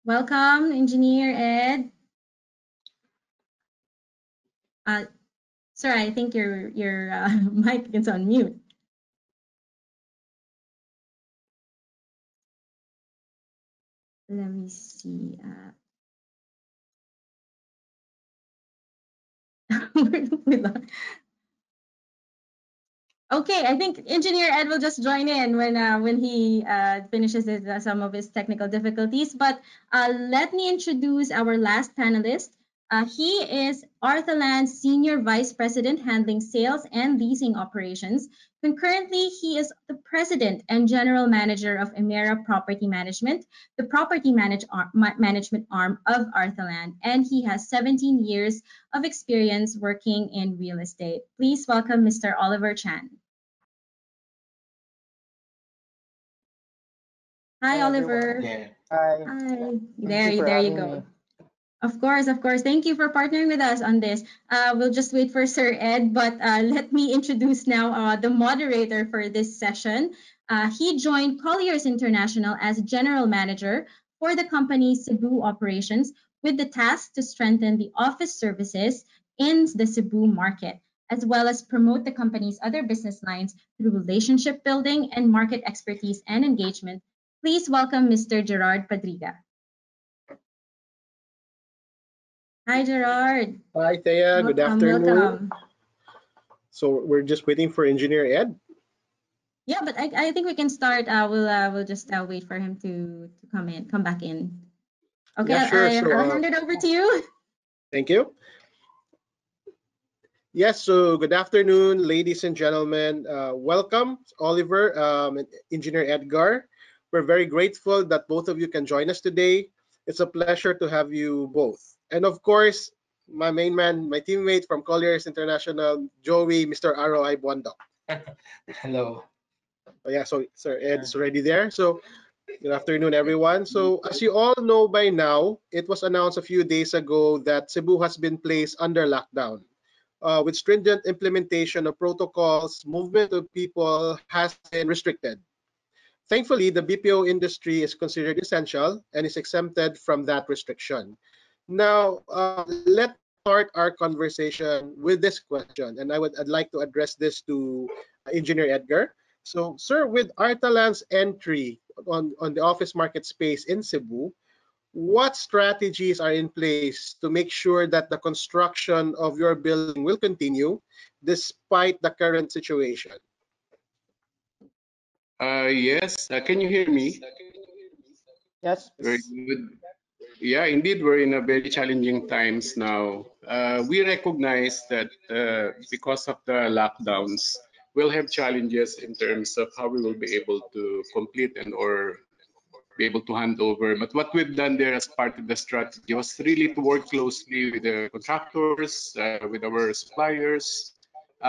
Welcome, Engineer Ed. Sir, I think your mic is on mute. Let me see. Okay, I think Engineer Ed will just join in when he finishes some of his technical difficulties. But let me introduce our last panelist. He is Arthaland's Senior Vice President handling sales and leasing operations. Concurrently, he is the President and General Manager of Emera Property Management, the property management arm of Arthaland, and he has 17 years of experience working in real estate. Please welcome Mr. Oliver Chan. Hi, Oliver. Yeah. Hi. Hi. Thank you for There you having go. me. Of course. Thank you for partnering with us on this. We'll just wait for Sir Ed, but let me introduce now the moderator for this session. He joined Colliers International as General Manager for the company's Cebu operations with the task to strengthen the office services in the Cebu market, as well as promote the company's other business lines through relationship building and market expertise and engagement. Please welcome Mr. Gerard Padriga. Hi, Gerard. Hi, Thea. Good afternoon. Welcome. So we're just waiting for Engineer Ed. Yeah, but I think we can start. We'll just wait for him to come back in. Okay, Yeah, sure. I'll hand it over to you. Thank you. Yes, so good afternoon, ladies and gentlemen. Welcome, Oliver and Engineer Edgar. We're very grateful that both of you can join us today. It's a pleasure to have you both. And of course, my main man, my teammate from Colliers International, Joey, Mr. Roi Bondoc. Hello. Oh, yeah, so Sir Ed's already there. So good afternoon, everyone. So as you all know by now, it was announced a few days ago that Cebu has been placed under lockdown. With stringent implementation of protocols, movement of people has been restricted. Thankfully, the BPO industry is considered essential and is exempted from that restriction. Now, let's start our conversation with this question, and I'd like to address this to Engineer Edgar. So, sir, with Arthaland's entry on the office market space in Cebu, what strategies are in place to make sure that the construction of your building will continue despite the current situation? Yes, can you hear me? Yes. Very good. Yeah, indeed, we're in a very challenging times now. We recognize that because of the lockdowns, we'll have challenges in terms of how we will be able to complete and or be able to hand over. But what we've done there as part of the strategy was really to work closely with the contractors, with our suppliers,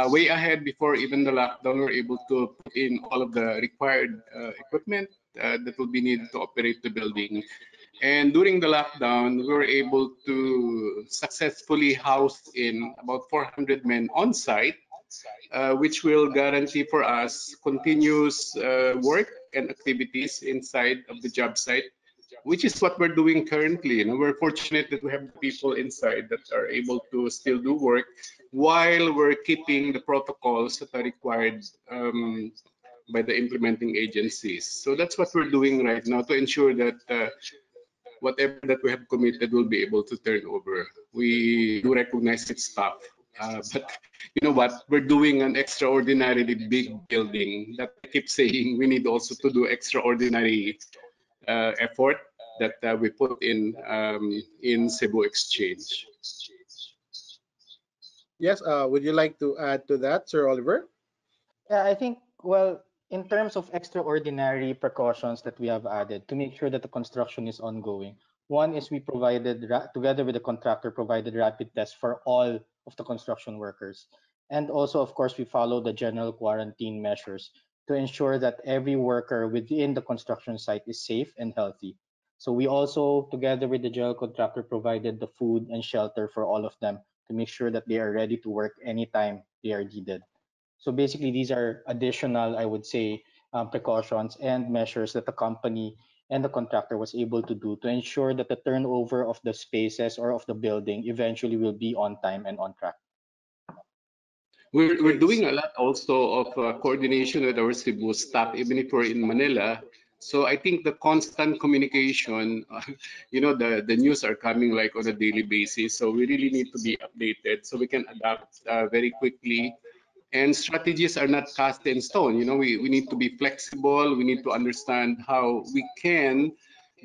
way ahead before even the lockdown. We're able to put in all of the required equipment that will be needed to operate the building. And during the lockdown, we were able to successfully house in about 400 men on site, which will guarantee for us continuous work and activities inside of the job site, which is what we're doing currently. You know, we're fortunate that we have the people inside that are able to still do work while we're keeping the protocols that are required by the implementing agencies. So that's what we're doing right now to ensure that whatever that we have committed will be able to turn over. We do recognize it's tough, but you know what? We're doing an extraordinarily big building that I keep saying we need also to do extraordinary effort that we put in Cebu Exchange. Yes, would you like to add to that, Sir Oliver? Yeah, I think, well, in terms of extraordinary precautions that we have added to make sure that the construction is ongoing, one is we provided, together with the contractor, provided rapid tests for all of the construction workers. And also, of course, we follow the general quarantine measures to ensure that every worker within the construction site is safe and healthy. So we also, together with the general contractor, provided the food and shelter for all of them to make sure that they are ready to work anytime they are needed. So basically, these are additional, I would say, precautions and measures that the company and the contractor was able to do to ensure that the turnover of the spaces or of the building eventually will be on time and on track. We're doing a lot also of coordination with our Cebu staff, even if we're in Manila. So I think the constant communication, you know, the news are coming like on a daily basis. So we really need to be updated so we can adapt very quickly. And strategies are not cast in stone. You know, we need to be flexible. We need to understand how we can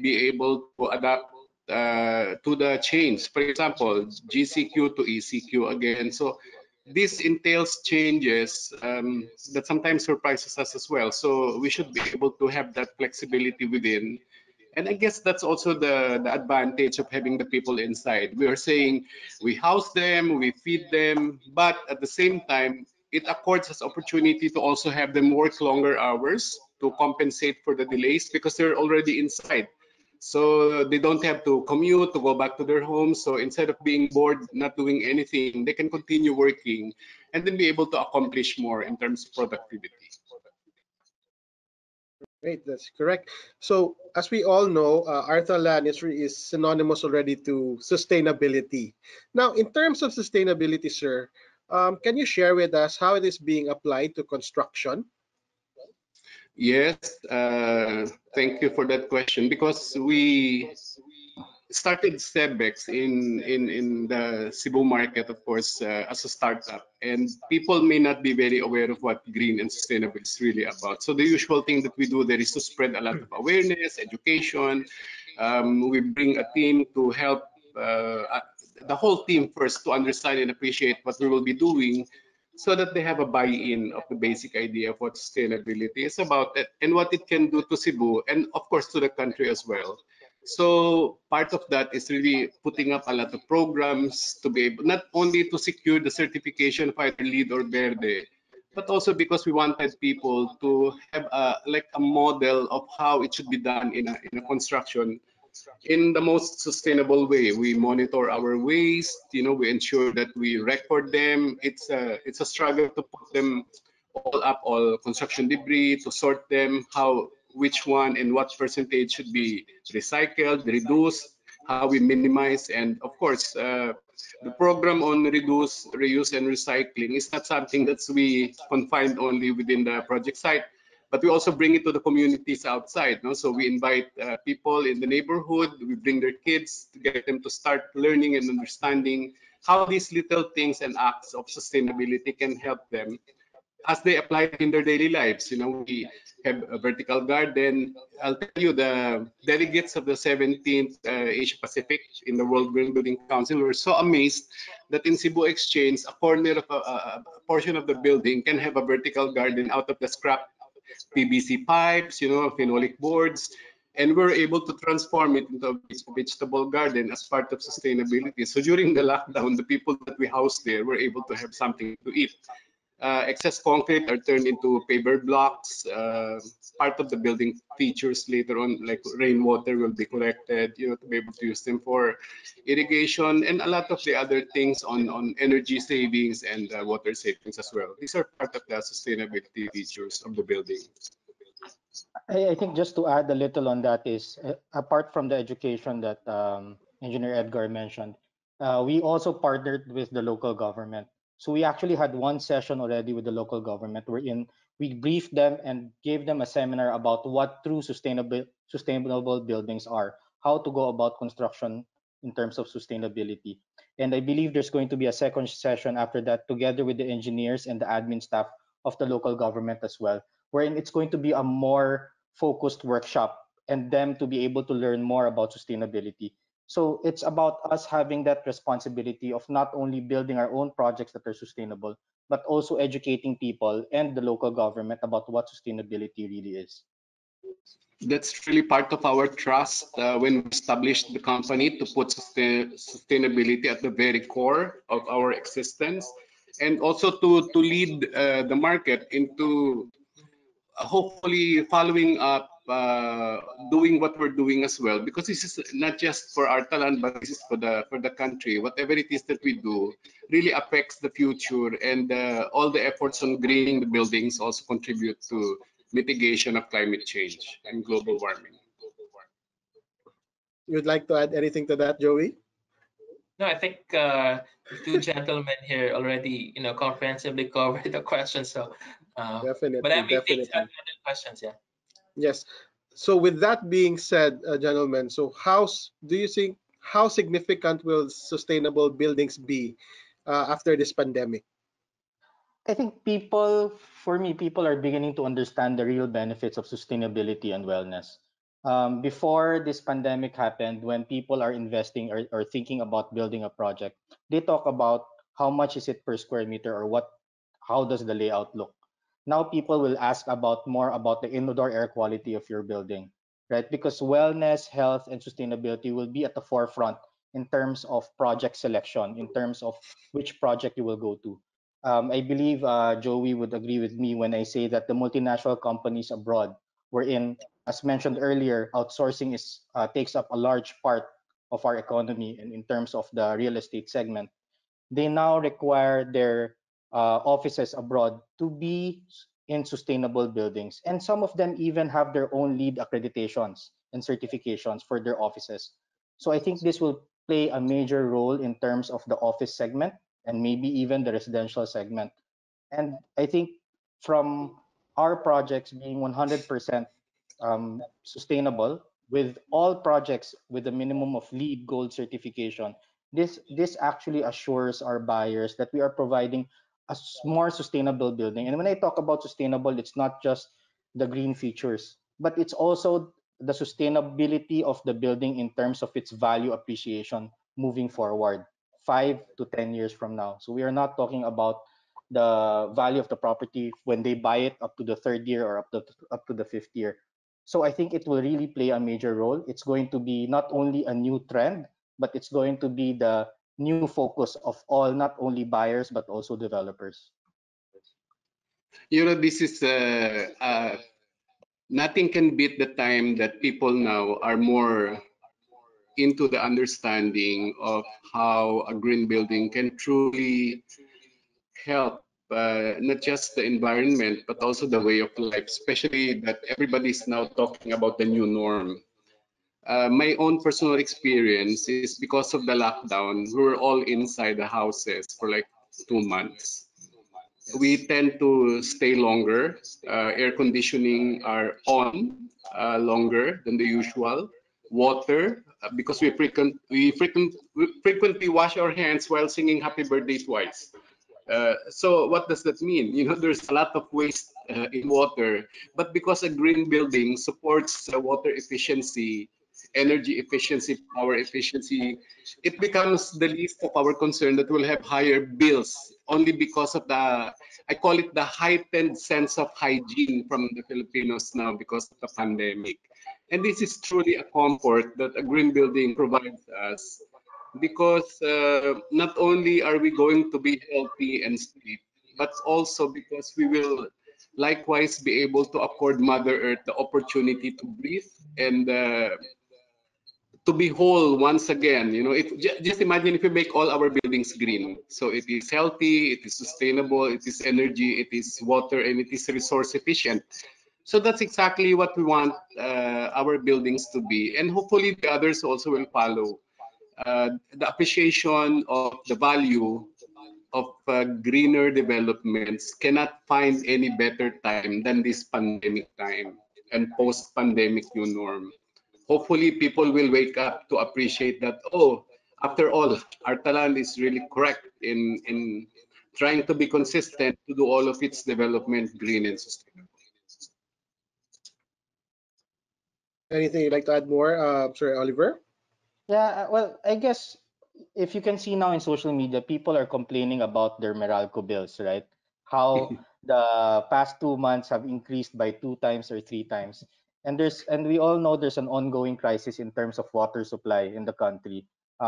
be able to adapt to the change. For example, GCQ to ECQ again. So this entails changes that sometimes surprises us as well. So we should be able to have that flexibility within. And I guess that's also the advantage of having the people inside. We are saying we house them, we feed them, but at the same time, it accords us opportunity to also have them work longer hours to compensate for the delays because they're already inside. So they don't have to commute to go back to their homes. So instead of being bored, not doing anything, they can continue working and then be able to accomplish more in terms of productivity. Great, that's correct. So as we all know, Arthaland is synonymous already to sustainability. Now, in terms of sustainability, sir, can you share with us how it is being applied to construction? Yes, thank you for that question because we started CEBEX in the Cebu market, of course, as a startup, and people may not be very aware of what green and sustainable is really about. So the usual thing that we do there is to spread a lot of awareness, education. We bring a team to help the whole team first to understand and appreciate what we will be doing so that they have a buy-in of the basic idea of what sustainability is about and what it can do to Cebu and of course to the country as well. So part of that is really putting up a lot of programs to be able not only to secure the certification of either LEED or Verde, but also because we wanted people to have like a model of how it should be done in a construction in the most sustainable way. We monitor our waste, you know, we ensure that we record them. It's a struggle to put them all up, all construction debris, to sort them, how, which one and what percentage should be recycled, reduced, how we minimize, and of course, the program on reduce, reuse, and recycling is not something that's we confined only within the project site, but we also bring it to the communities outside. No? So we invite people in the neighborhood, we bring their kids to get them to start learning and understanding how these little things and acts of sustainability can help them as they apply it in their daily lives. We have a vertical garden. I'll tell you, the delegates of the 17th Asia Pacific in the World Green Building Council were so amazed that in Cebu Exchange, a corner of a portion of the building can have a vertical garden out of the scrap PVC pipes, phenolic boards, and we're able to transform it into a vegetable garden as part of sustainability. So during the lockdown, the people that we housed there were able to have something to eat. Excess concrete are turned into paver blocks. Part of the building features later on, like rainwater, will be collected, to be able to use them for irrigation, and a lot of the other things on energy savings and water savings as well. These are part of the sustainability features of the building. I think just to add a little on that is, apart from the education that Engineer Edgar mentioned, we also partnered with the local government. So we actually had one session already with the local government wherein we briefed them and gave them a seminar about what true sustainable buildings are, how to go about construction in terms of sustainability. And I believe there's going to be a second session after that, together with the engineers and the admin staff of the local government as well, wherein it's going to be a more focused workshop and them to be able to learn more about sustainability. So it's about us having that responsibility of not only building our own projects that are sustainable, but also educating people and the local government about what sustainability really is. That's really part of our trust when we established the company, to put sustainability at the very core of our existence, and also to lead the market into hopefully following up, doing what we're doing as well, because this is not just for Arthaland, but this is for the country. Whatever it is that we do really affects the future, and all the efforts on greening the buildings also contribute to mitigation of climate change and global warming. You'd like to add anything to that, Joey? No, I think the two gentlemen here already, comprehensively covered the question. So, Definitely, but I'm waiting to definitely. other questions. Yeah. Yes. So with that being said, gentlemen, so do you think, how significant will sustainable buildings be after this pandemic? I think for me, people are beginning to understand the real benefits of sustainability and wellness. Before this pandemic happened, when people are investing or thinking about building a project, they talk about how much is it per square meter, or how does the layout look. Now people will ask more about the indoor air quality of your building, right? Because wellness, health, and sustainability will be at the forefront in terms of project selection, in terms of which project you will go to. I believe Joey would agree with me when I say that the multinational companies abroad, wherein, as mentioned earlier, outsourcing takes up a large part of our economy, and in terms of the real estate segment, they now require their offices abroad to be in sustainable buildings, and some of them even have their own LEED accreditations and certifications for their offices. So I think this will play a major role in terms of the office segment, and maybe even the residential segment. And I think from our projects being 100% sustainable, with all projects with a minimum of LEED Gold certification, this actually assures our buyers that we are providing a more sustainable building. And when I talk about sustainable, it's not just the green features, but it's also the sustainability of the building in terms of its value appreciation moving forward 5 to 10 years from now. So we are not talking about the value of the property when they buy it up to the third year or up to the fifth year. So I think it will really play a major role. It's going to be not only a new trend, but it's going to be the new focus of all, not only buyers, but also developers. This is nothing can beat the time that people now are more into the understanding of how a green building can truly help not just the environment, but also the way of life, especially that everybody's now talking about the new norm. My own personal experience is because of the lockdown, we were all inside the houses for like 2 months. we tend to stay longer. Air conditioning are on longer than the usual. Water, because we frequently wash our hands while singing Happy Birthday twice. So what does that mean? You know, there's a lot of waste in water, but because a green building supports water efficiency, energy efficiency, power efficiency, it becomes the least of our concern that we'll have higher bills only because of the, I call it the heightened sense of hygiene from the Filipinos now because of the pandemic. And this is truly a comfort that a green building provides us because not only are we going to be healthy and safe, but also because we will likewise be able to accord Mother Earth the opportunity to breathe and to be whole once again. You know, just imagine if we make all our buildings green. So it is healthy, it is sustainable, it is energy, it is water, and it is resource efficient. So that's exactly what we want our buildings to be. And hopefully the others also will follow. The appreciation of the value of greener developments cannot find any better time than this pandemic time and post-pandemic new norm. Hopefully, people will wake up to appreciate that, oh, after all, Arthaland is really correct in trying to be consistent to do all of its development green and sustainable. Anything you'd like to add more, sorry, Oliver? Yeah, well, I guess if you can see now in social media, people are complaining about their Meralco bills, right? How the past 2 months have increased by 2 times or 3 times. And we all know there's an ongoing crisis in terms of water supply in the country.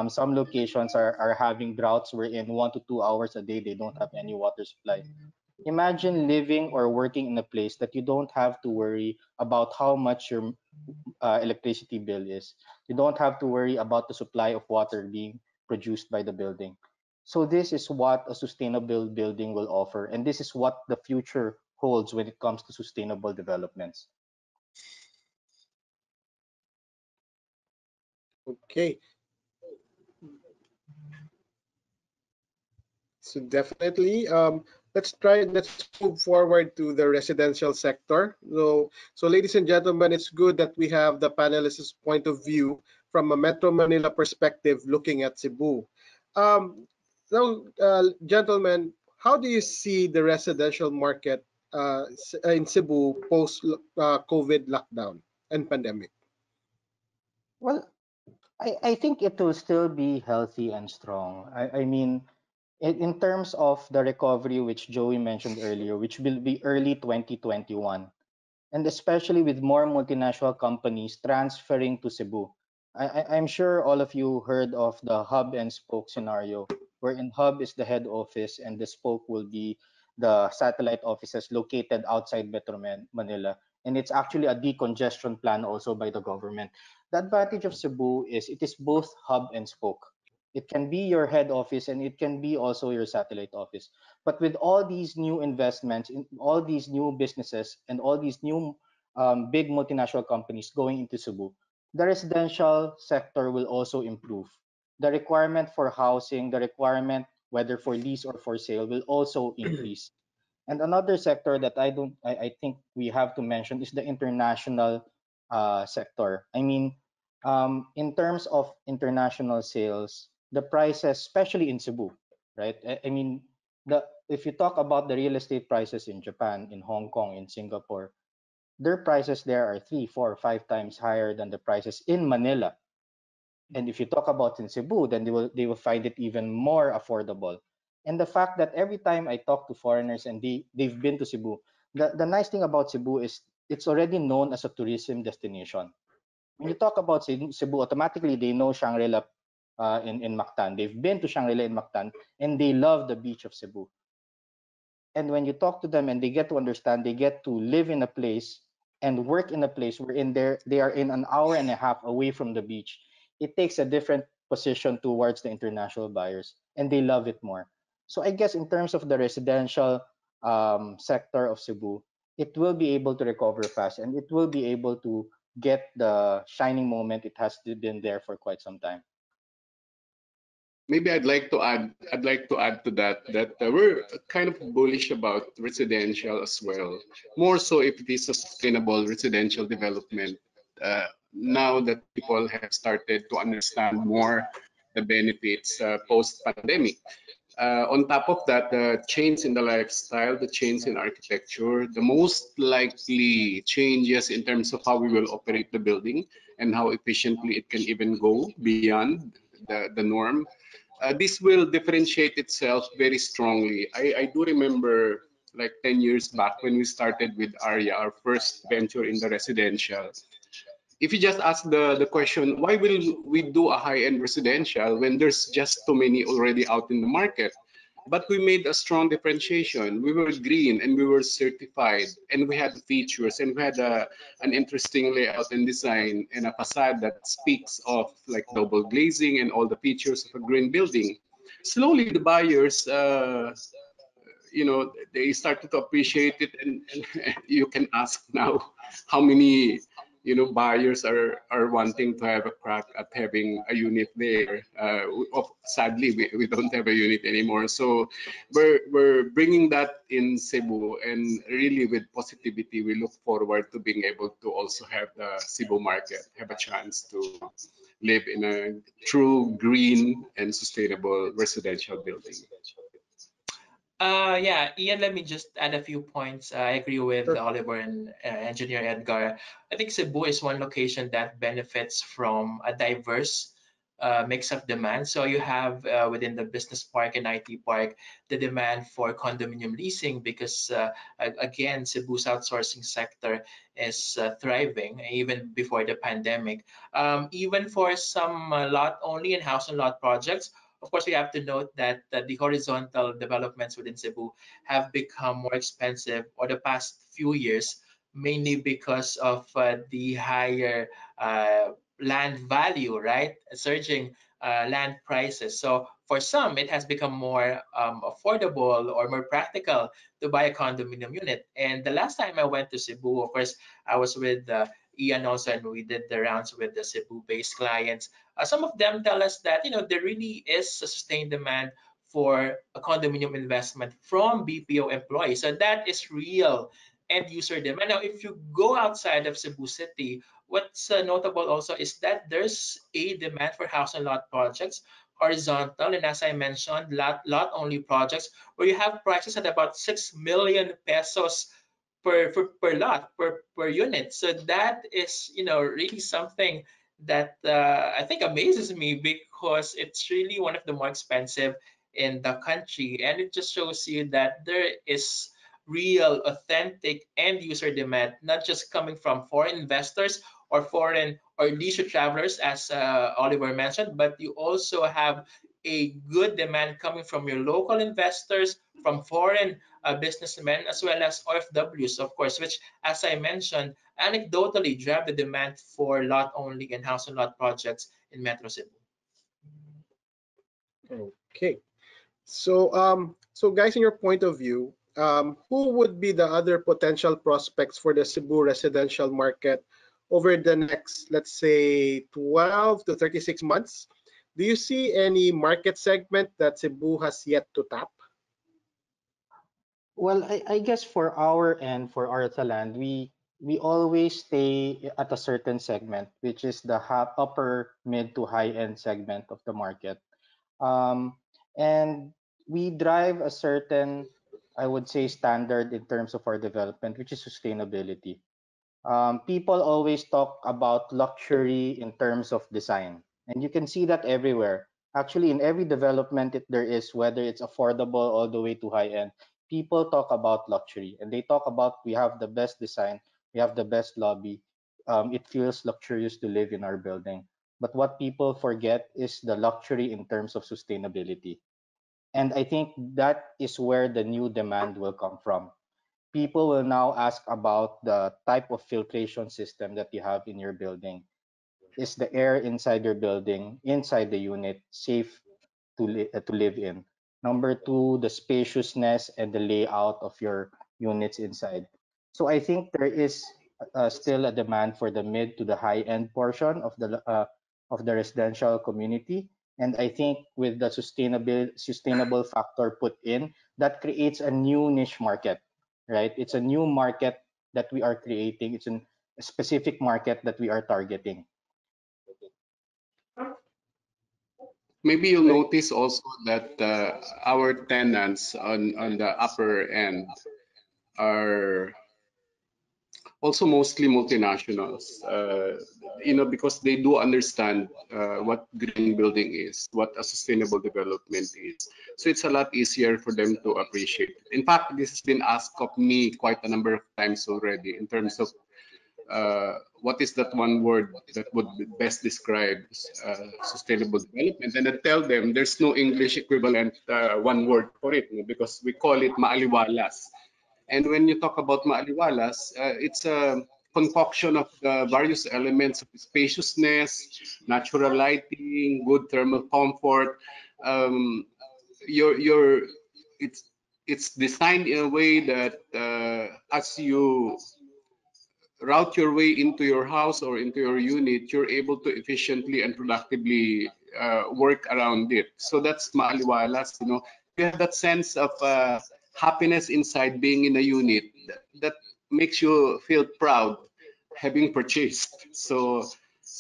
Some locations are having droughts where in 1 to 2 hours a day they don't have any water supply. Imagine living or working in a place that you don't have to worry about how much your electricity bill is. You don't have to worry about the supply of water being produced by the building. So this is what a sustainable building will offer, and this is what the future holds when it comes to sustainable developments. Okay. So definitely, let's move forward to the residential sector. So ladies and gentlemen, it's good that we have the panelists' point of view from a Metro Manila perspective looking at Cebu. Now, gentlemen, how do you see the residential market in Cebu post COVID lockdown and pandemic? Well, I think it will still be healthy and strong. I mean, in terms of the recovery, which Joey mentioned earlier, which will be early 2021, and especially with more multinational companies transferring to Cebu. I'm sure all of you heard of the hub and spoke scenario, wherein hub is the head office and the spoke will be the satellite offices located outside Metro Manila. And it's actually a decongestion plan also by the government. The advantage of Cebu is it is both hub and spoke. It can be your head office and it can be also your satellite office. But with all these new investments, in all these new businesses, and all these new big multinational companies going into Cebu, the residential sector will also improve. The requirement for housing, the requirement whether for lease or for sale, will also increase. And another sector that I think we have to mention is the international sector. I mean, in terms of international sales, the prices, especially in Cebu, right? I mean, if you talk about the real estate prices in Japan, in Hong Kong, in Singapore, their prices there are 3, 4, 5 times higher than the prices in Manila. And if you talk about in Cebu, then they will find it even more affordable. And the fact that every time I talk to foreigners and they've been to Cebu, the nice thing about Cebu is it's already known as a tourism destination. When you talk about Cebu, automatically they know Shangri-La in Mactan. They've been to Shangri-La in Mactan and they love the beach of Cebu. And when you talk to them and they get to understand, they get to live in a place and work in a place where they are in an hour and a half away from the beach. It takes a different position towards the international buyers, and they love it more. So I guess in terms of the residential sector of Cebu, it will be able to recover fast, and it will be able to get the shining moment it has been there for quite some time. maybe I'd like to add to that we're kind of bullish about residential as well. More so if it is a sustainable residential development. Now that people have started to understand more the benefits post-pandemic. On top of that, the change in the lifestyle, the change in architecture, the most likely changes in terms of how we will operate the building and how efficiently it can even go beyond the norm. This will differentiate itself very strongly. I do remember like 10 years back when we started with Aria, our first venture in the residential. If you just ask the question, why will we do a high-end residential when there's just too many already out in the market? But we made a strong differentiation. We were green and we were certified and we had features and we had an interesting layout and design and a facade that speaks of like double glazing and all the features of a green building. Slowly, the buyers, they started to appreciate it, and you can ask now how many buyers are wanting to have a crack at having a unit there. Sadly, we don't have a unit anymore, so we're bringing that in Cebu, and really with positivity we look forward to being able to also have the Cebu market have a chance to live in a true green and sustainable residential building. Yeah, Ian, let me just add a few points. I agree with Sure. Oliver and Engineer Edgar. I think Cebu is one location that benefits from a diverse mix of demand. So you have within the business park and IT park, the demand for condominium leasing because, again, Cebu's outsourcing sector is thriving even before the pandemic. Even for some lot only and house and lot projects, of course, we have to note that the horizontal developments within Cebu have become more expensive over the past few years, mainly because of the higher land value, right? Surging land prices. So for some, it has become more affordable or more practical to buy a condominium unit. And the last time I went to Cebu, of course, I was with Ian also, and we did the rounds with the Cebu-based clients. Some of them tell us that there really is a sustained demand for a condominium investment from BPO employees. So that is real end user demand. Now, if you go outside of Cebu City, what's notable also is that there's a demand for house and lot projects, horizontal, and as I mentioned, lot only projects where you have prices at about 6 million pesos per lot per unit. So that is really something that I think amazes me because it's really one of the more expensive in the country, and it just shows you that there is real authentic end user demand, not just coming from foreign investors or foreign or leisure travelers as Oliver mentioned, but you also have a good demand coming from your local investors, from foreign businessmen, as well as OFWs, of course, which, as I mentioned, anecdotally drive the demand for lot only and house and lot projects in Metro Cebu. Okay. So guys, in your point of view, who would be the other potential prospects for the Cebu residential market over the next, let's say, 12 to 36 months? Do you see any market segment that Cebu has yet to tap? Well, I guess for our end, for Arthaland, we always stay at a certain segment, which is the upper mid to high end segment of the market. And we drive a certain, I would say, standard in terms of our development, which is sustainability. People always talk about luxury in terms of design, and you can see that everywhere. Actually, in every development there is, whether it's affordable all the way to high end, people talk about luxury, and they talk about we have the best design, we have the best lobby. It feels luxurious to live in our building. But what people forget is the luxury in terms of sustainability. And I think that is where the new demand will come from. People will now ask about the type of filtration system that you have in your building. Is the air inside your building, inside the unit, safe to live in? Number two, the spaciousness and the layout of your units inside. So I think there is still a demand for the mid to the high end portion of the residential community, And I think with the sustainable factor put in, that creates a new niche market, right? It's a new market that we are creating. It's a specific market that we are targeting. Maybe you'll notice also that our tenants on the upper end are also mostly multinationals, because they do understand what green building is, what a sustainable development is. So it's a lot easier for them to appreciate. In fact, this has been asked of me quite a number of times already in terms of what is that one word that would best describe sustainable development? And I tell them there's no English equivalent one word for it, because we call it maaliwalas. And when you talk about maaliwalas, it's a concoction of the various elements of spaciousness, natural lighting, good thermal comfort. It's designed in a way that as you route your way into your house or into your unit, you're able to efficiently and productively work around it. So that's maaliwalas. You have that sense of happiness inside being in a unit that makes you feel proud having purchased. So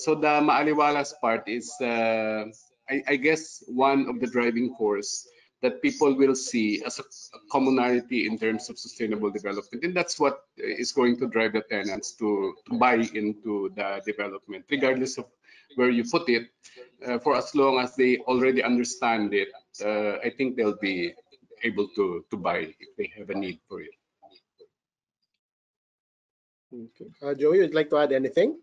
the maaliwalas part is, I guess, one of the driving force that people will see as a commonality in terms of sustainable development. And that's what is going to drive the tenants to buy into the development, regardless of where you put it. For as long as they already understand it, I think they'll be able to buy if they have a need for it. Okay. Joey, would you like to add anything?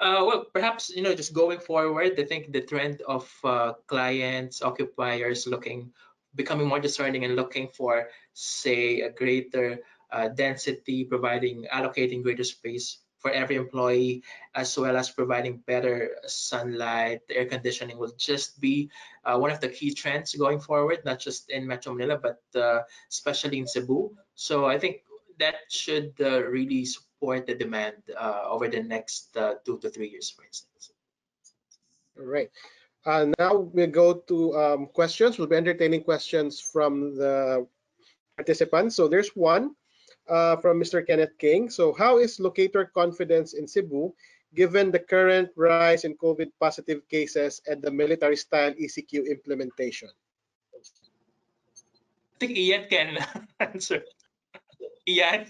Well, perhaps, just going forward, I think the trend of clients, occupiers becoming more discerning and looking for, say, a greater density, allocating greater space for every employee, as well as providing better sunlight, air conditioning will just be one of the key trends going forward, not just in Metro Manila, but especially in Cebu. So I think that should really support the demand over the next 2 to 3 years, for instance. All right. Now we'll go to questions. We'll be entertaining questions from the participants. So there's one from Mr. Kenneth King. So how is locator confidence in Cebu given the current rise in COVID positive cases and the military style ECQ implementation? I think Ian can answer. Ian?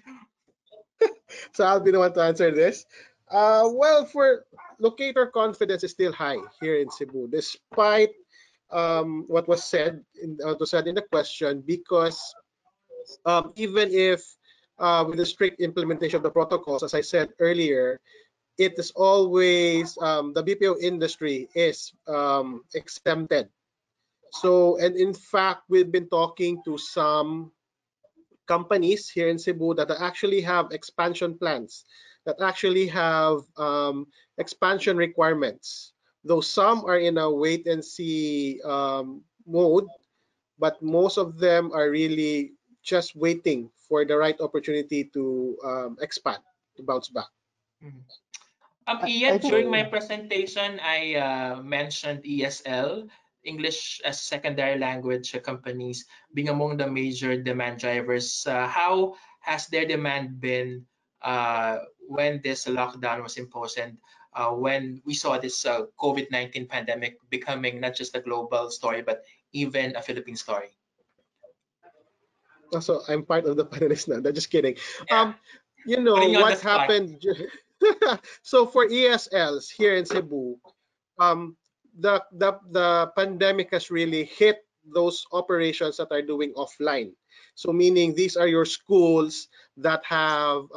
So I'll be the one to answer this. Well, for locator confidence is still high here in Cebu, despite what was said in the question, because even if with the strict implementation of the protocols, as I said earlier, it is always the BPO industry is exempted. So, and in fact, we've been talking to some companies here in Cebu that actually have expansion plans, that actually have expansion requirements. Though some are in a wait and see mode, but most of them are really just waiting for the right opportunity to expand, to bounce back. Ian, during my presentation, I mentioned ESL, English as Secondary Language companies, being among the major demand drivers. How has their demand been when this lockdown was imposed and when we saw this COVID-19 pandemic becoming not just a global story, but even a Philippine story? So I'm part of the panelists now. Just kidding. Yeah. You know what happened. So for ESLs here in Cebu, the pandemic has really hit those operations that are doing offline. So meaning these are your schools that have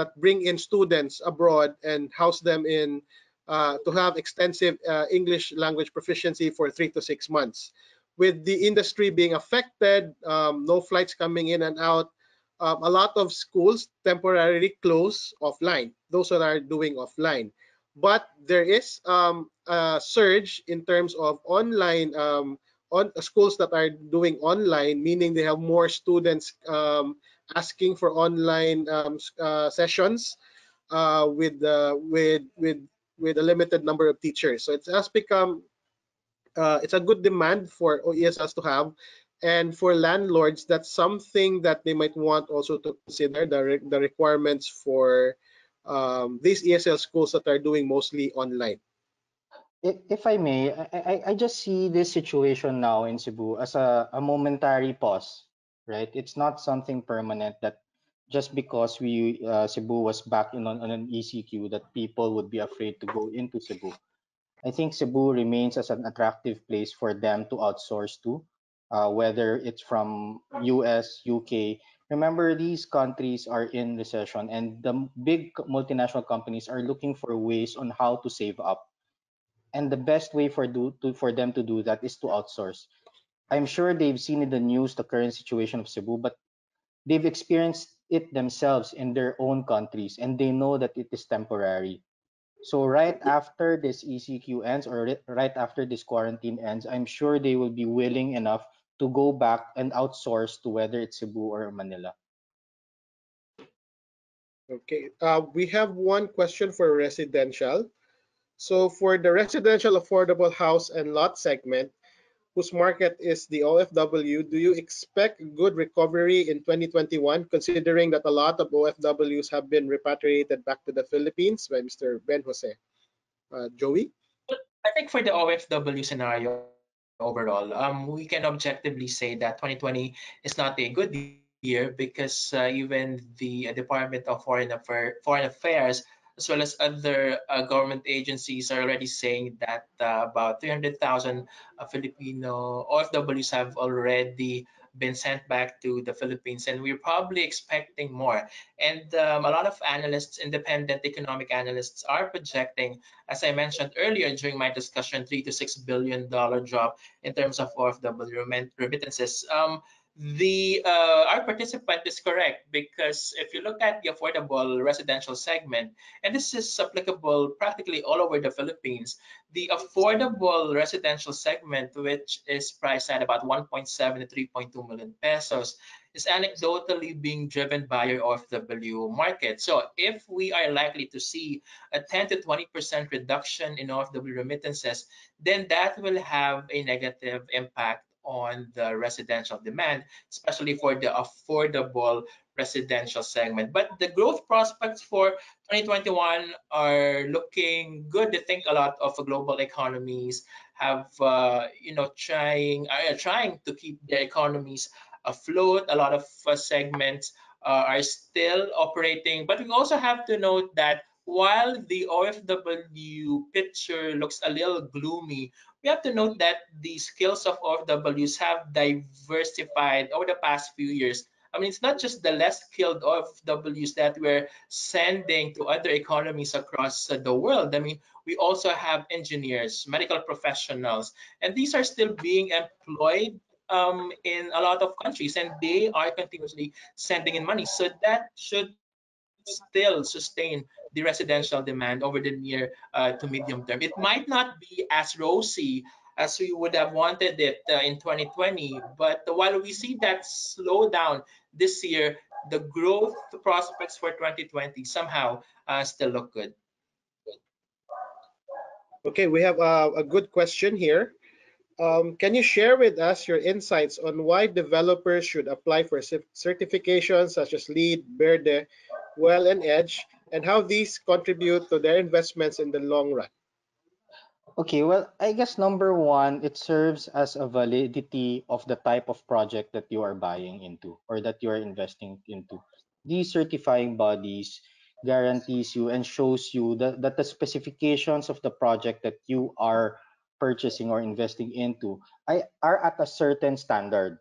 that bring in students abroad and house them in to have extensive English language proficiency for 3 to 6 months. With the industry being affected, no flights coming in and out, a lot of schools temporarily close offline, those that are doing offline. But there is a surge in terms of online, on schools that are doing online, meaning they have more students asking for online sessions with a limited number of teachers. So it has become it's a good demand for ESLs to have. And for landlords, that's something that they might want also to consider the requirements for these ESL schools that are doing mostly online. If I may, I just see this situation now in Cebu as a momentary pause, right? It's not something permanent that just because Cebu was back on an ECQ that people would be afraid to go into Cebu. I think Cebu remains as an attractive place for them to outsource to, whether it's from US, UK. Remember, these countries are in recession, and the big multinational companies are looking for ways on how to save up. And the best way for them to do that is to outsource. I'm sure they've seen in the news the current situation of Cebu, but they've experienced it themselves in their own countries, and they know that it is temporary. So right after this ECQ ends, or right after this quarantine ends, I'm sure they will be willing enough to go back and outsource to whether it's Cebu or Manila. Okay, we have one question for residential. So for the residential affordable house and lot segment, whose market is the OFW, do you expect good recovery in 2021, considering that a lot of OFWs have been repatriated back to the Philippines by Mr. Ben Jose? Joey? I think for the OFW scenario overall, we can objectively say that 2020 is not a good year because even the Department of Foreign Affairs, as well as other government agencies, are already saying that about 300,000 Filipino OFWs have already been sent back to the Philippines, and we're probably expecting more. And a lot of analysts, independent economic analysts, are projecting, as I mentioned earlier during my discussion, $3 to $6 billion drop in terms of OFW remittances. The Our participant is correct, because if you look at the affordable residential segment, and this is applicable practically all over the Philippines, the affordable residential segment, which is priced at about 1.7 to 3.2 million pesos, is anecdotally being driven by your OFW market. So if we are likely to see a 10 to 20% reduction in OFW remittances, then that will have a negative impact on the residential demand, especially for the affordable residential segment. But the growth prospects for 2021 are looking good. I think a lot of global economies have, trying to keep their economies afloat. A lot of segments are still operating, but we also have to note that while the OFW picture looks a little gloomy, we have to note that the skills of OFWs have diversified over the past few years. I mean, it's not just the less skilled OFWs that we're sending to other economies across the world. I mean, we also have engineers, medical professionals, and these are still being employed in a lot of countries, and they are continuously sending in money. So that should still sustain the residential demand over the near to medium term. It might not be as rosy as we would have wanted it in 2020, but while we see that slowdown this year, the growth prospects for 2020 somehow still look good. Okay, we have a good question here. Can you share with us your insights on why developers should apply for certifications such as LEED, Verde, WELL, and EDGE, and how these contribute to their investments in the long run? Okay, well, I guess number one, it serves as a validity of the type of project that you are buying into or that you are investing into. These certifying bodies guarantees you and shows you that the specifications of the project that you are purchasing or investing into are at a certain standard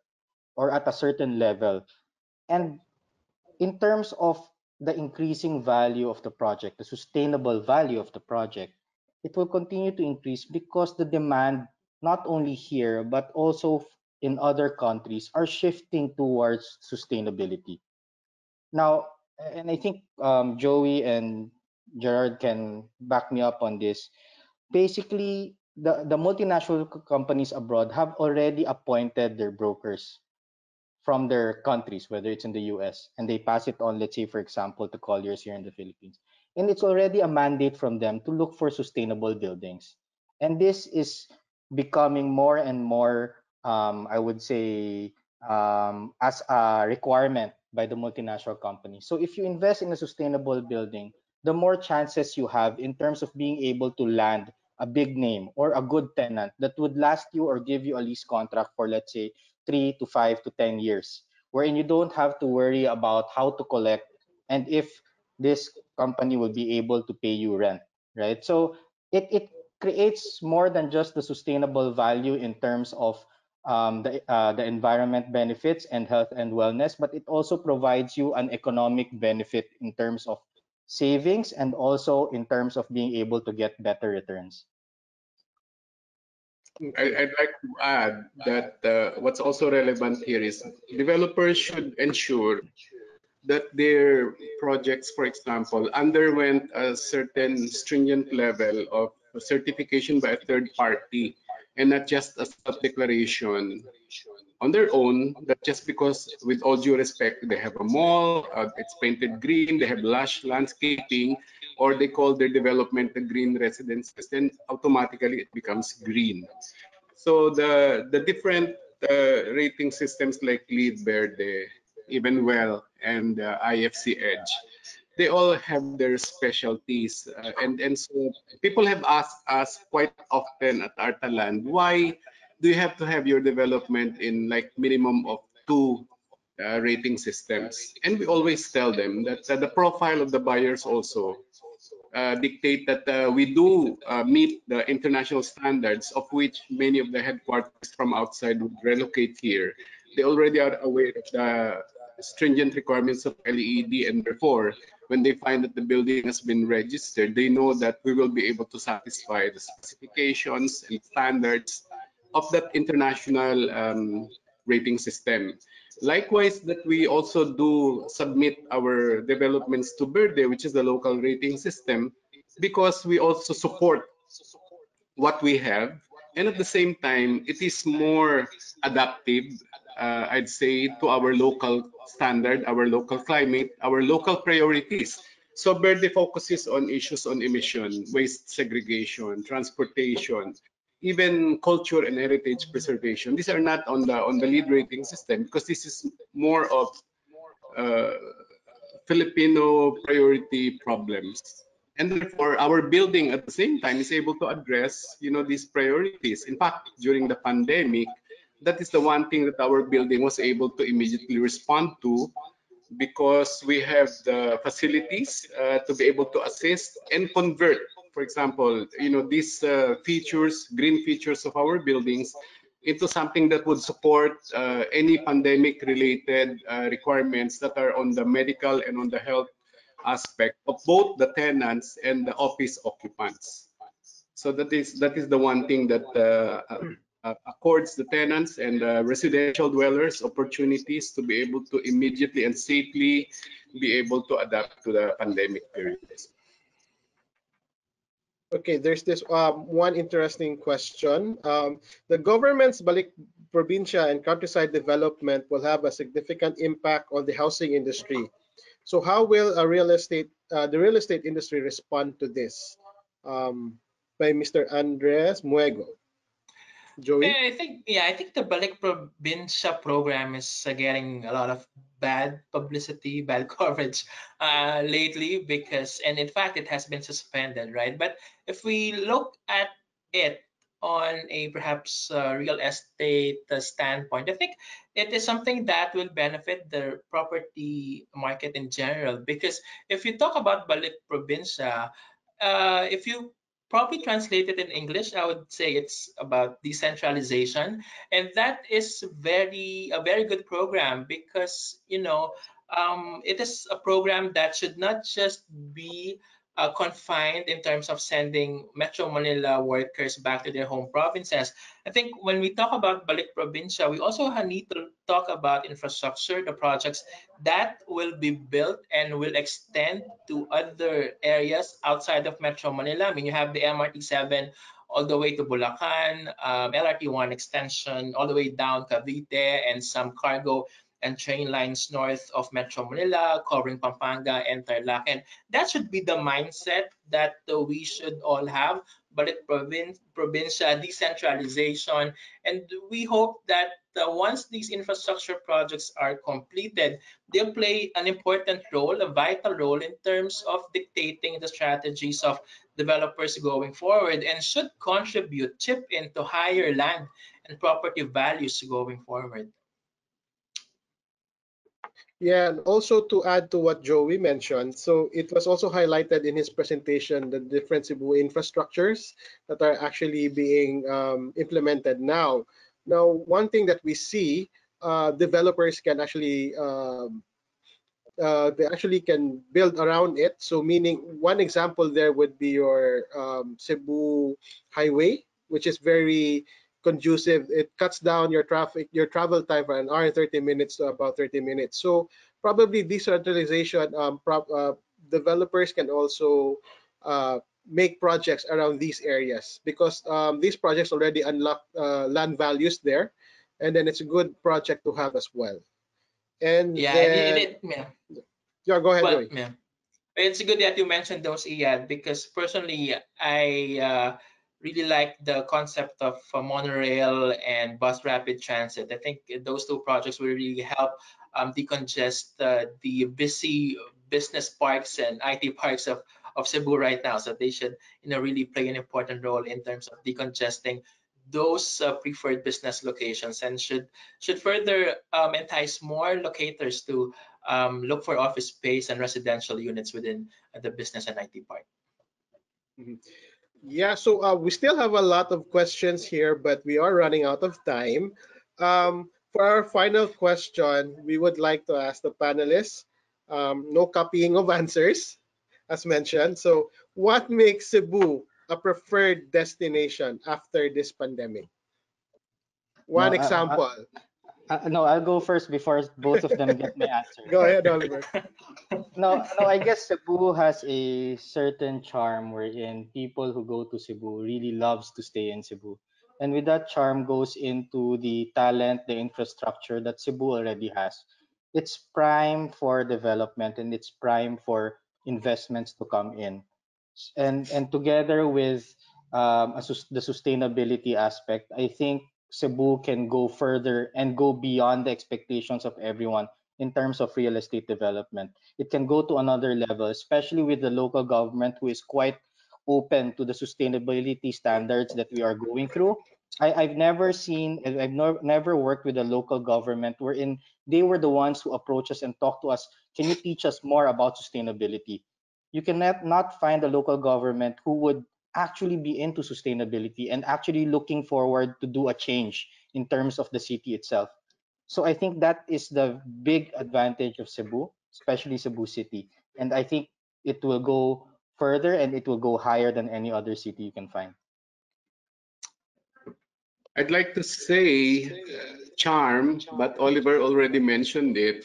or at a certain level. And in terms of the increasing value of the project, the sustainable value of the project, it will continue to increase because the demand, not only here, but also in other countries, are shifting towards sustainability. Now, and I think Joey and Gerard can back me up on this. Basically, the multinational companies abroad have already appointed their brokers from their countries, whether it's in the US, and they pass it on, let's say, for example, to Colliers here in the Philippines. And it's already a mandate from them to look for sustainable buildings. And this is becoming more and more, I would say, as a requirement by the multinational companies. So if you invest in a sustainable building, the more chances you have in terms of being able to land a big name or a good tenant that would last you or give you a lease contract for, let's say, 3 to 5 to 10 years, wherein you don't have to worry about how to collect and if this company will be able to pay you rent, right? So it creates more than just the sustainable value in terms of the environment benefits and health and wellness, but it also provides you an economic benefit in terms of savings and also in terms of being able to get better returns. I'd like to add that what's also relevant here is developers should ensure that their projects, for example, underwent a certain stringent level of certification by a third party and not just a self-declaration on their own, that just because, with all due respect, they have a mall, it's painted green, they have lush landscaping, or they call their development the green residences, then automatically it becomes green. So the different rating systems like LEED Verde, Even Well, and IFC Edge, they all have their specialties, and so people have asked us quite often at Arthaland, why do you have to have your development in like minimum of two rating systems? And we always tell them that the profile of the buyers also dictate that we do meet the international standards, of which many of the headquarters from outside would relocate here. They already are aware of the stringent requirements of LEED, and therefore, when they find that the building has been registered, they know that we will be able to satisfy the specifications and standards of that international rating system. Likewise, that we also do submit our developments to Verde, which is the local rating system, because we also support what we have, and at the same time, it is more adaptive, I'd say, to our local standard, our local climate, our local priorities. So Verde focuses on issues on emission, waste segregation, transportation, even culture and heritage preservation. These are not on the LEED rating system, because this is more of uh, Filipino priority problems. And therefore, our building at the same time is able to address, these priorities. In fact, during the pandemic, that is the one thing that our building was able to immediately respond to, because we have the facilities to be able to assist and convert, for example, these features, green features of our buildings into something that would support any pandemic related requirements that are on the medical and on the health aspect of both the tenants and the office occupants. So that is the one thing that accords the tenants and residential dwellers opportunities to be able to immediately and safely be able to adapt to the pandemic period. Okay, there's this one interesting question. The government's Balik Provincia and countryside development will have a significant impact on the housing industry. So how will the real estate industry respond to this? By Mr. Andres Muego. Joey? I think the Balik Probinsya program is getting a lot of bad publicity, bad coverage lately, and in fact, it has been suspended, right? But if we look at it on a perhaps real estate standpoint, I think it is something that will benefit the property market in general. Because if you talk about Balik Probinsya, if you probably translated in English, I would say it's about decentralization, and that is a very good program, because it is a program that should not just be confined in terms of sending Metro Manila workers back to their home provinces. I think when we talk about Balik Probinsya, we also need to talk about infrastructure, the projects that will be built and will extend to other areas outside of Metro Manila. I mean, you have the MRT-7 all the way to Bulacan, LRT-1 extension all the way down Cavite, and some cargo and train lines north of Metro Manila, covering Pampanga and Tarlac. And that should be the mindset that we should all have. provincial decentralization. And we hope that once these infrastructure projects are completed, they'll play an important role, a vital role in terms of dictating the strategies of developers going forward, and should contribute, chip into higher land and property values going forward. Yeah, and also to add to what Joey mentioned, so it was also highlighted in his presentation the different Cebu infrastructures that are actually being implemented now. Now, one thing that we see, developers can actually they actually can build around it. So meaning one example there would be your Cebu Highway, which is very conducive. It cuts down your travel time from an hour and 30 minutes to about 30 minutes. So probably decentralization, developers can also make projects around these areas, because these projects already unlock land values there, and then it's a good project to have as well. And Yeah, then, yeah, go ahead, well, Joey. yeah. It's good that you mentioned those, Iyad, because personally, I really like the concept of monorail and bus rapid transit. I think those two projects will really help decongest the busy business parks and IT parks of Cebu right now. So they should, really play an important role in terms of decongesting those preferred business locations, and should further entice more locators to look for office space and residential units within the business and IT park. Mhm. Yeah, so we still have a lot of questions here, but we are running out of time. For our final question, we would like to ask the panelists, no copying of answers, as mentioned. So what makes Cebu a preferred destination after this pandemic? No, One example. no, I'll go first before both of them get my answer. Go ahead, Oliver. No, I guess Cebu has a certain charm wherein people who go to Cebu really loves to stay in Cebu. And with that charm goes into the talent, the infrastructure that Cebu already has. It's prime for development and it's prime for investments to come in. And together with the sustainability aspect, I think Cebu can go further and go beyond the expectations of everyone in terms of real estate development. It can go to another level, especially with the local government who is quite open to the sustainability standards that we are going through. I've never seen, never worked with a local government wherein they were the ones who approach us and talk to us. Can you teach us more about sustainability? You cannot not find a local government who would actually be into sustainability and actually looking forward to do a change in terms of the city itself. So I think that is the big advantage of Cebu, especially Cebu City. And I think it will go further and it will go higher than any other city you can find. I'd like to say charm, but Oliver already mentioned it.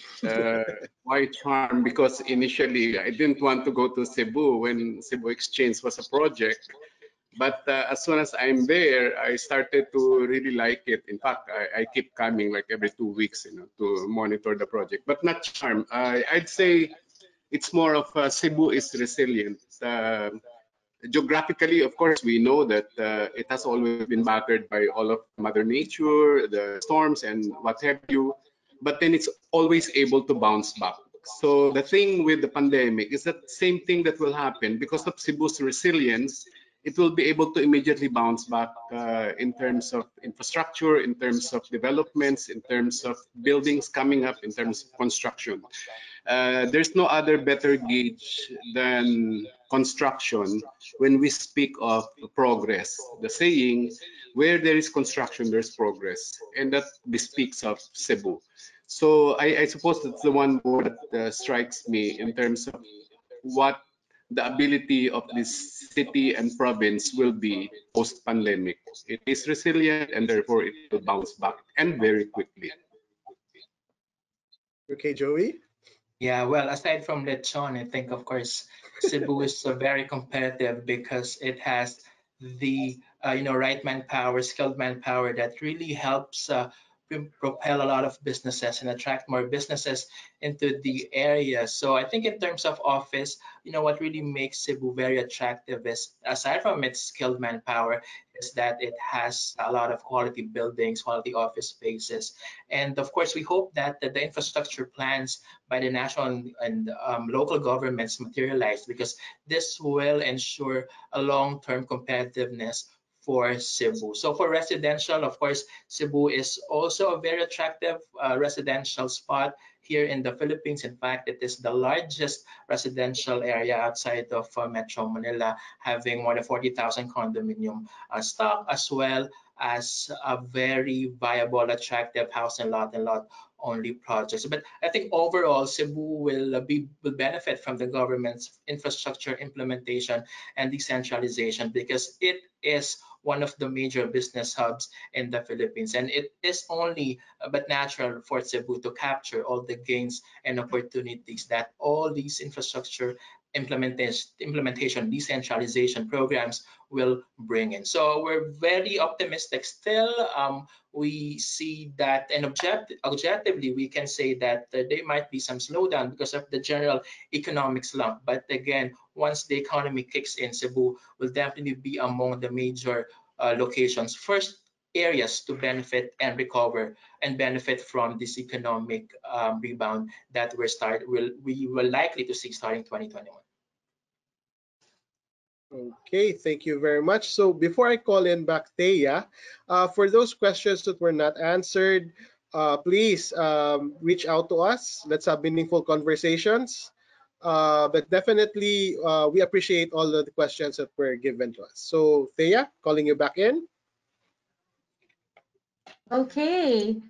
Why charm? Because initially I didn't want to go to Cebu when Cebu Exchange was a project. But as soon as I'm there, I started to really like it. In fact, I keep coming like every 2 weeks, to monitor the project. But not charm. I'd say it's more of Cebu is resilient. Geographically, of course, we know that it has always been battered by all of Mother Nature, the storms, and what have you. But then it's always able to bounce back. So the thing with the pandemic is that same thing that will happen because of Cebu's resilience. It will be able to immediately bounce back in terms of infrastructure, in terms of developments, in terms of buildings coming up, in terms of construction. There's no other better gauge than construction when we speak of progress. The saying, where there is construction, there's progress. And that bespeaks of Cebu. So I suppose that's the one word that strikes me in terms of what the ability of this city and province will be post-pandemic. It is resilient and therefore it will bounce back and very quickly. Okay, Joey. Yeah, well, aside from lechon, I think, of course, Cebu is very competitive because it has the right manpower, skilled manpower that really helps propel a lot of businesses and attract more businesses into the area. So I think in terms of office, what really makes Cebu very attractive is, aside from its skilled manpower, is that it has a lot of quality buildings, quality office spaces. And of course, we hope that the infrastructure plans by the national and local governments materialize, because this will ensure a long-term competitiveness for Cebu. So for residential, of course, Cebu is also a very attractive residential spot here in the Philippines. In fact, it is the largest residential area outside of Metro Manila, having more than 40,000 condominium stock, as well as a very viable, attractive house and lot only projects. But I think overall, Cebu will benefit from the government's infrastructure implementation and decentralization, because it is one of the major business hubs in the Philippines, and it is only but natural for Cebu to capture all the gains and opportunities that all these infrastructure implementation decentralization programs will bring in. So we're very optimistic still. We see that, and objectively we can say that there might be some slowdown because of the general economic slump, but again, once the economy kicks in, Cebu will definitely be among the major locations, first areas to benefit and recover and benefit from this economic rebound that we will likely to see starting 2021. Okay, thank you very much. So before I call in back Thea, for those questions that were not answered, please reach out to us. Let's have meaningful conversations. But definitely, we appreciate all of the questions that were given to us. So Thea, calling you back in. Okay.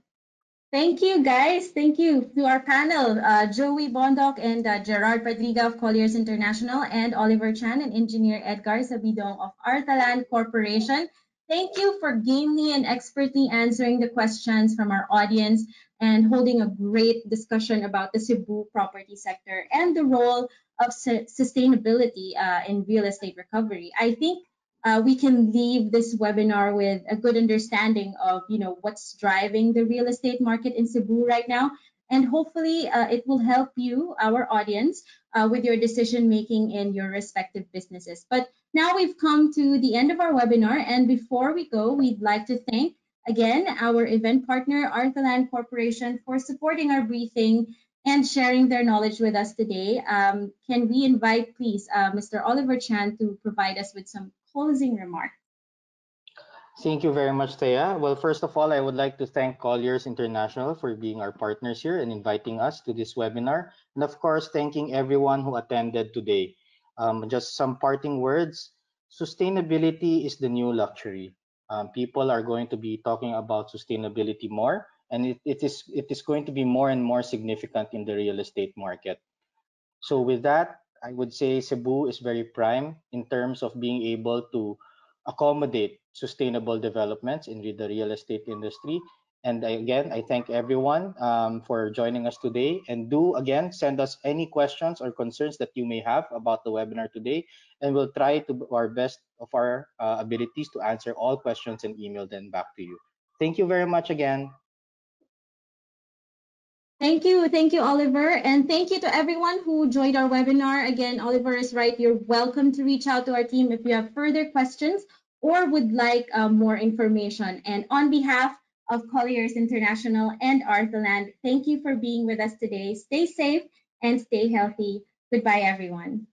Thank you, guys. Thank you to our panel, Roi Bondoc and Gerard Padriga of Colliers International, and Oliver Chan and Engineer Edgar Sabidong of Arthaland Corporation. Thank you for gamely and expertly answering the questions from our audience and holding a great discussion about the Cebu property sector and the role of sustainability in real estate recovery. I think we can leave this webinar with a good understanding of what's driving the real estate market in Cebu right now, and hopefully it will help you, our audience, with your decision making in your respective businesses. But now we've come to the end of our webinar, and before we go, we'd like to thank again our event partner, Arthaland Corporation, for supporting our briefing and sharing their knowledge with us today. Can we invite, please, Mr. Oliver Chan to provide us with some closing remarks? Thank you very much, Thea. Well, first of all, I would like to thank Colliers International for being our partners here and inviting us to this webinar. And of course, thanking everyone who attended today. Just some parting words. Sustainability is the new luxury. People are going to be talking about sustainability more, and it is going to be more and more significant in the real estate market. So with that, I would say Cebu is very prime in terms of being able to accommodate sustainable developments in the real estate industry. And again, I thank everyone for joining us today. And do again send us any questions or concerns that you may have about the webinar today, and we'll try to our best of our abilities to answer all questions and email them back to you. Thank you very much again. Thank you, Oliver, and thank you to everyone who joined our webinar. Again, Oliver is right. You're welcome to reach out to our team if you have further questions or would like more information. And on behalf of Colliers International and Arthaland, thank you for being with us today. Stay safe and stay healthy. Goodbye, everyone.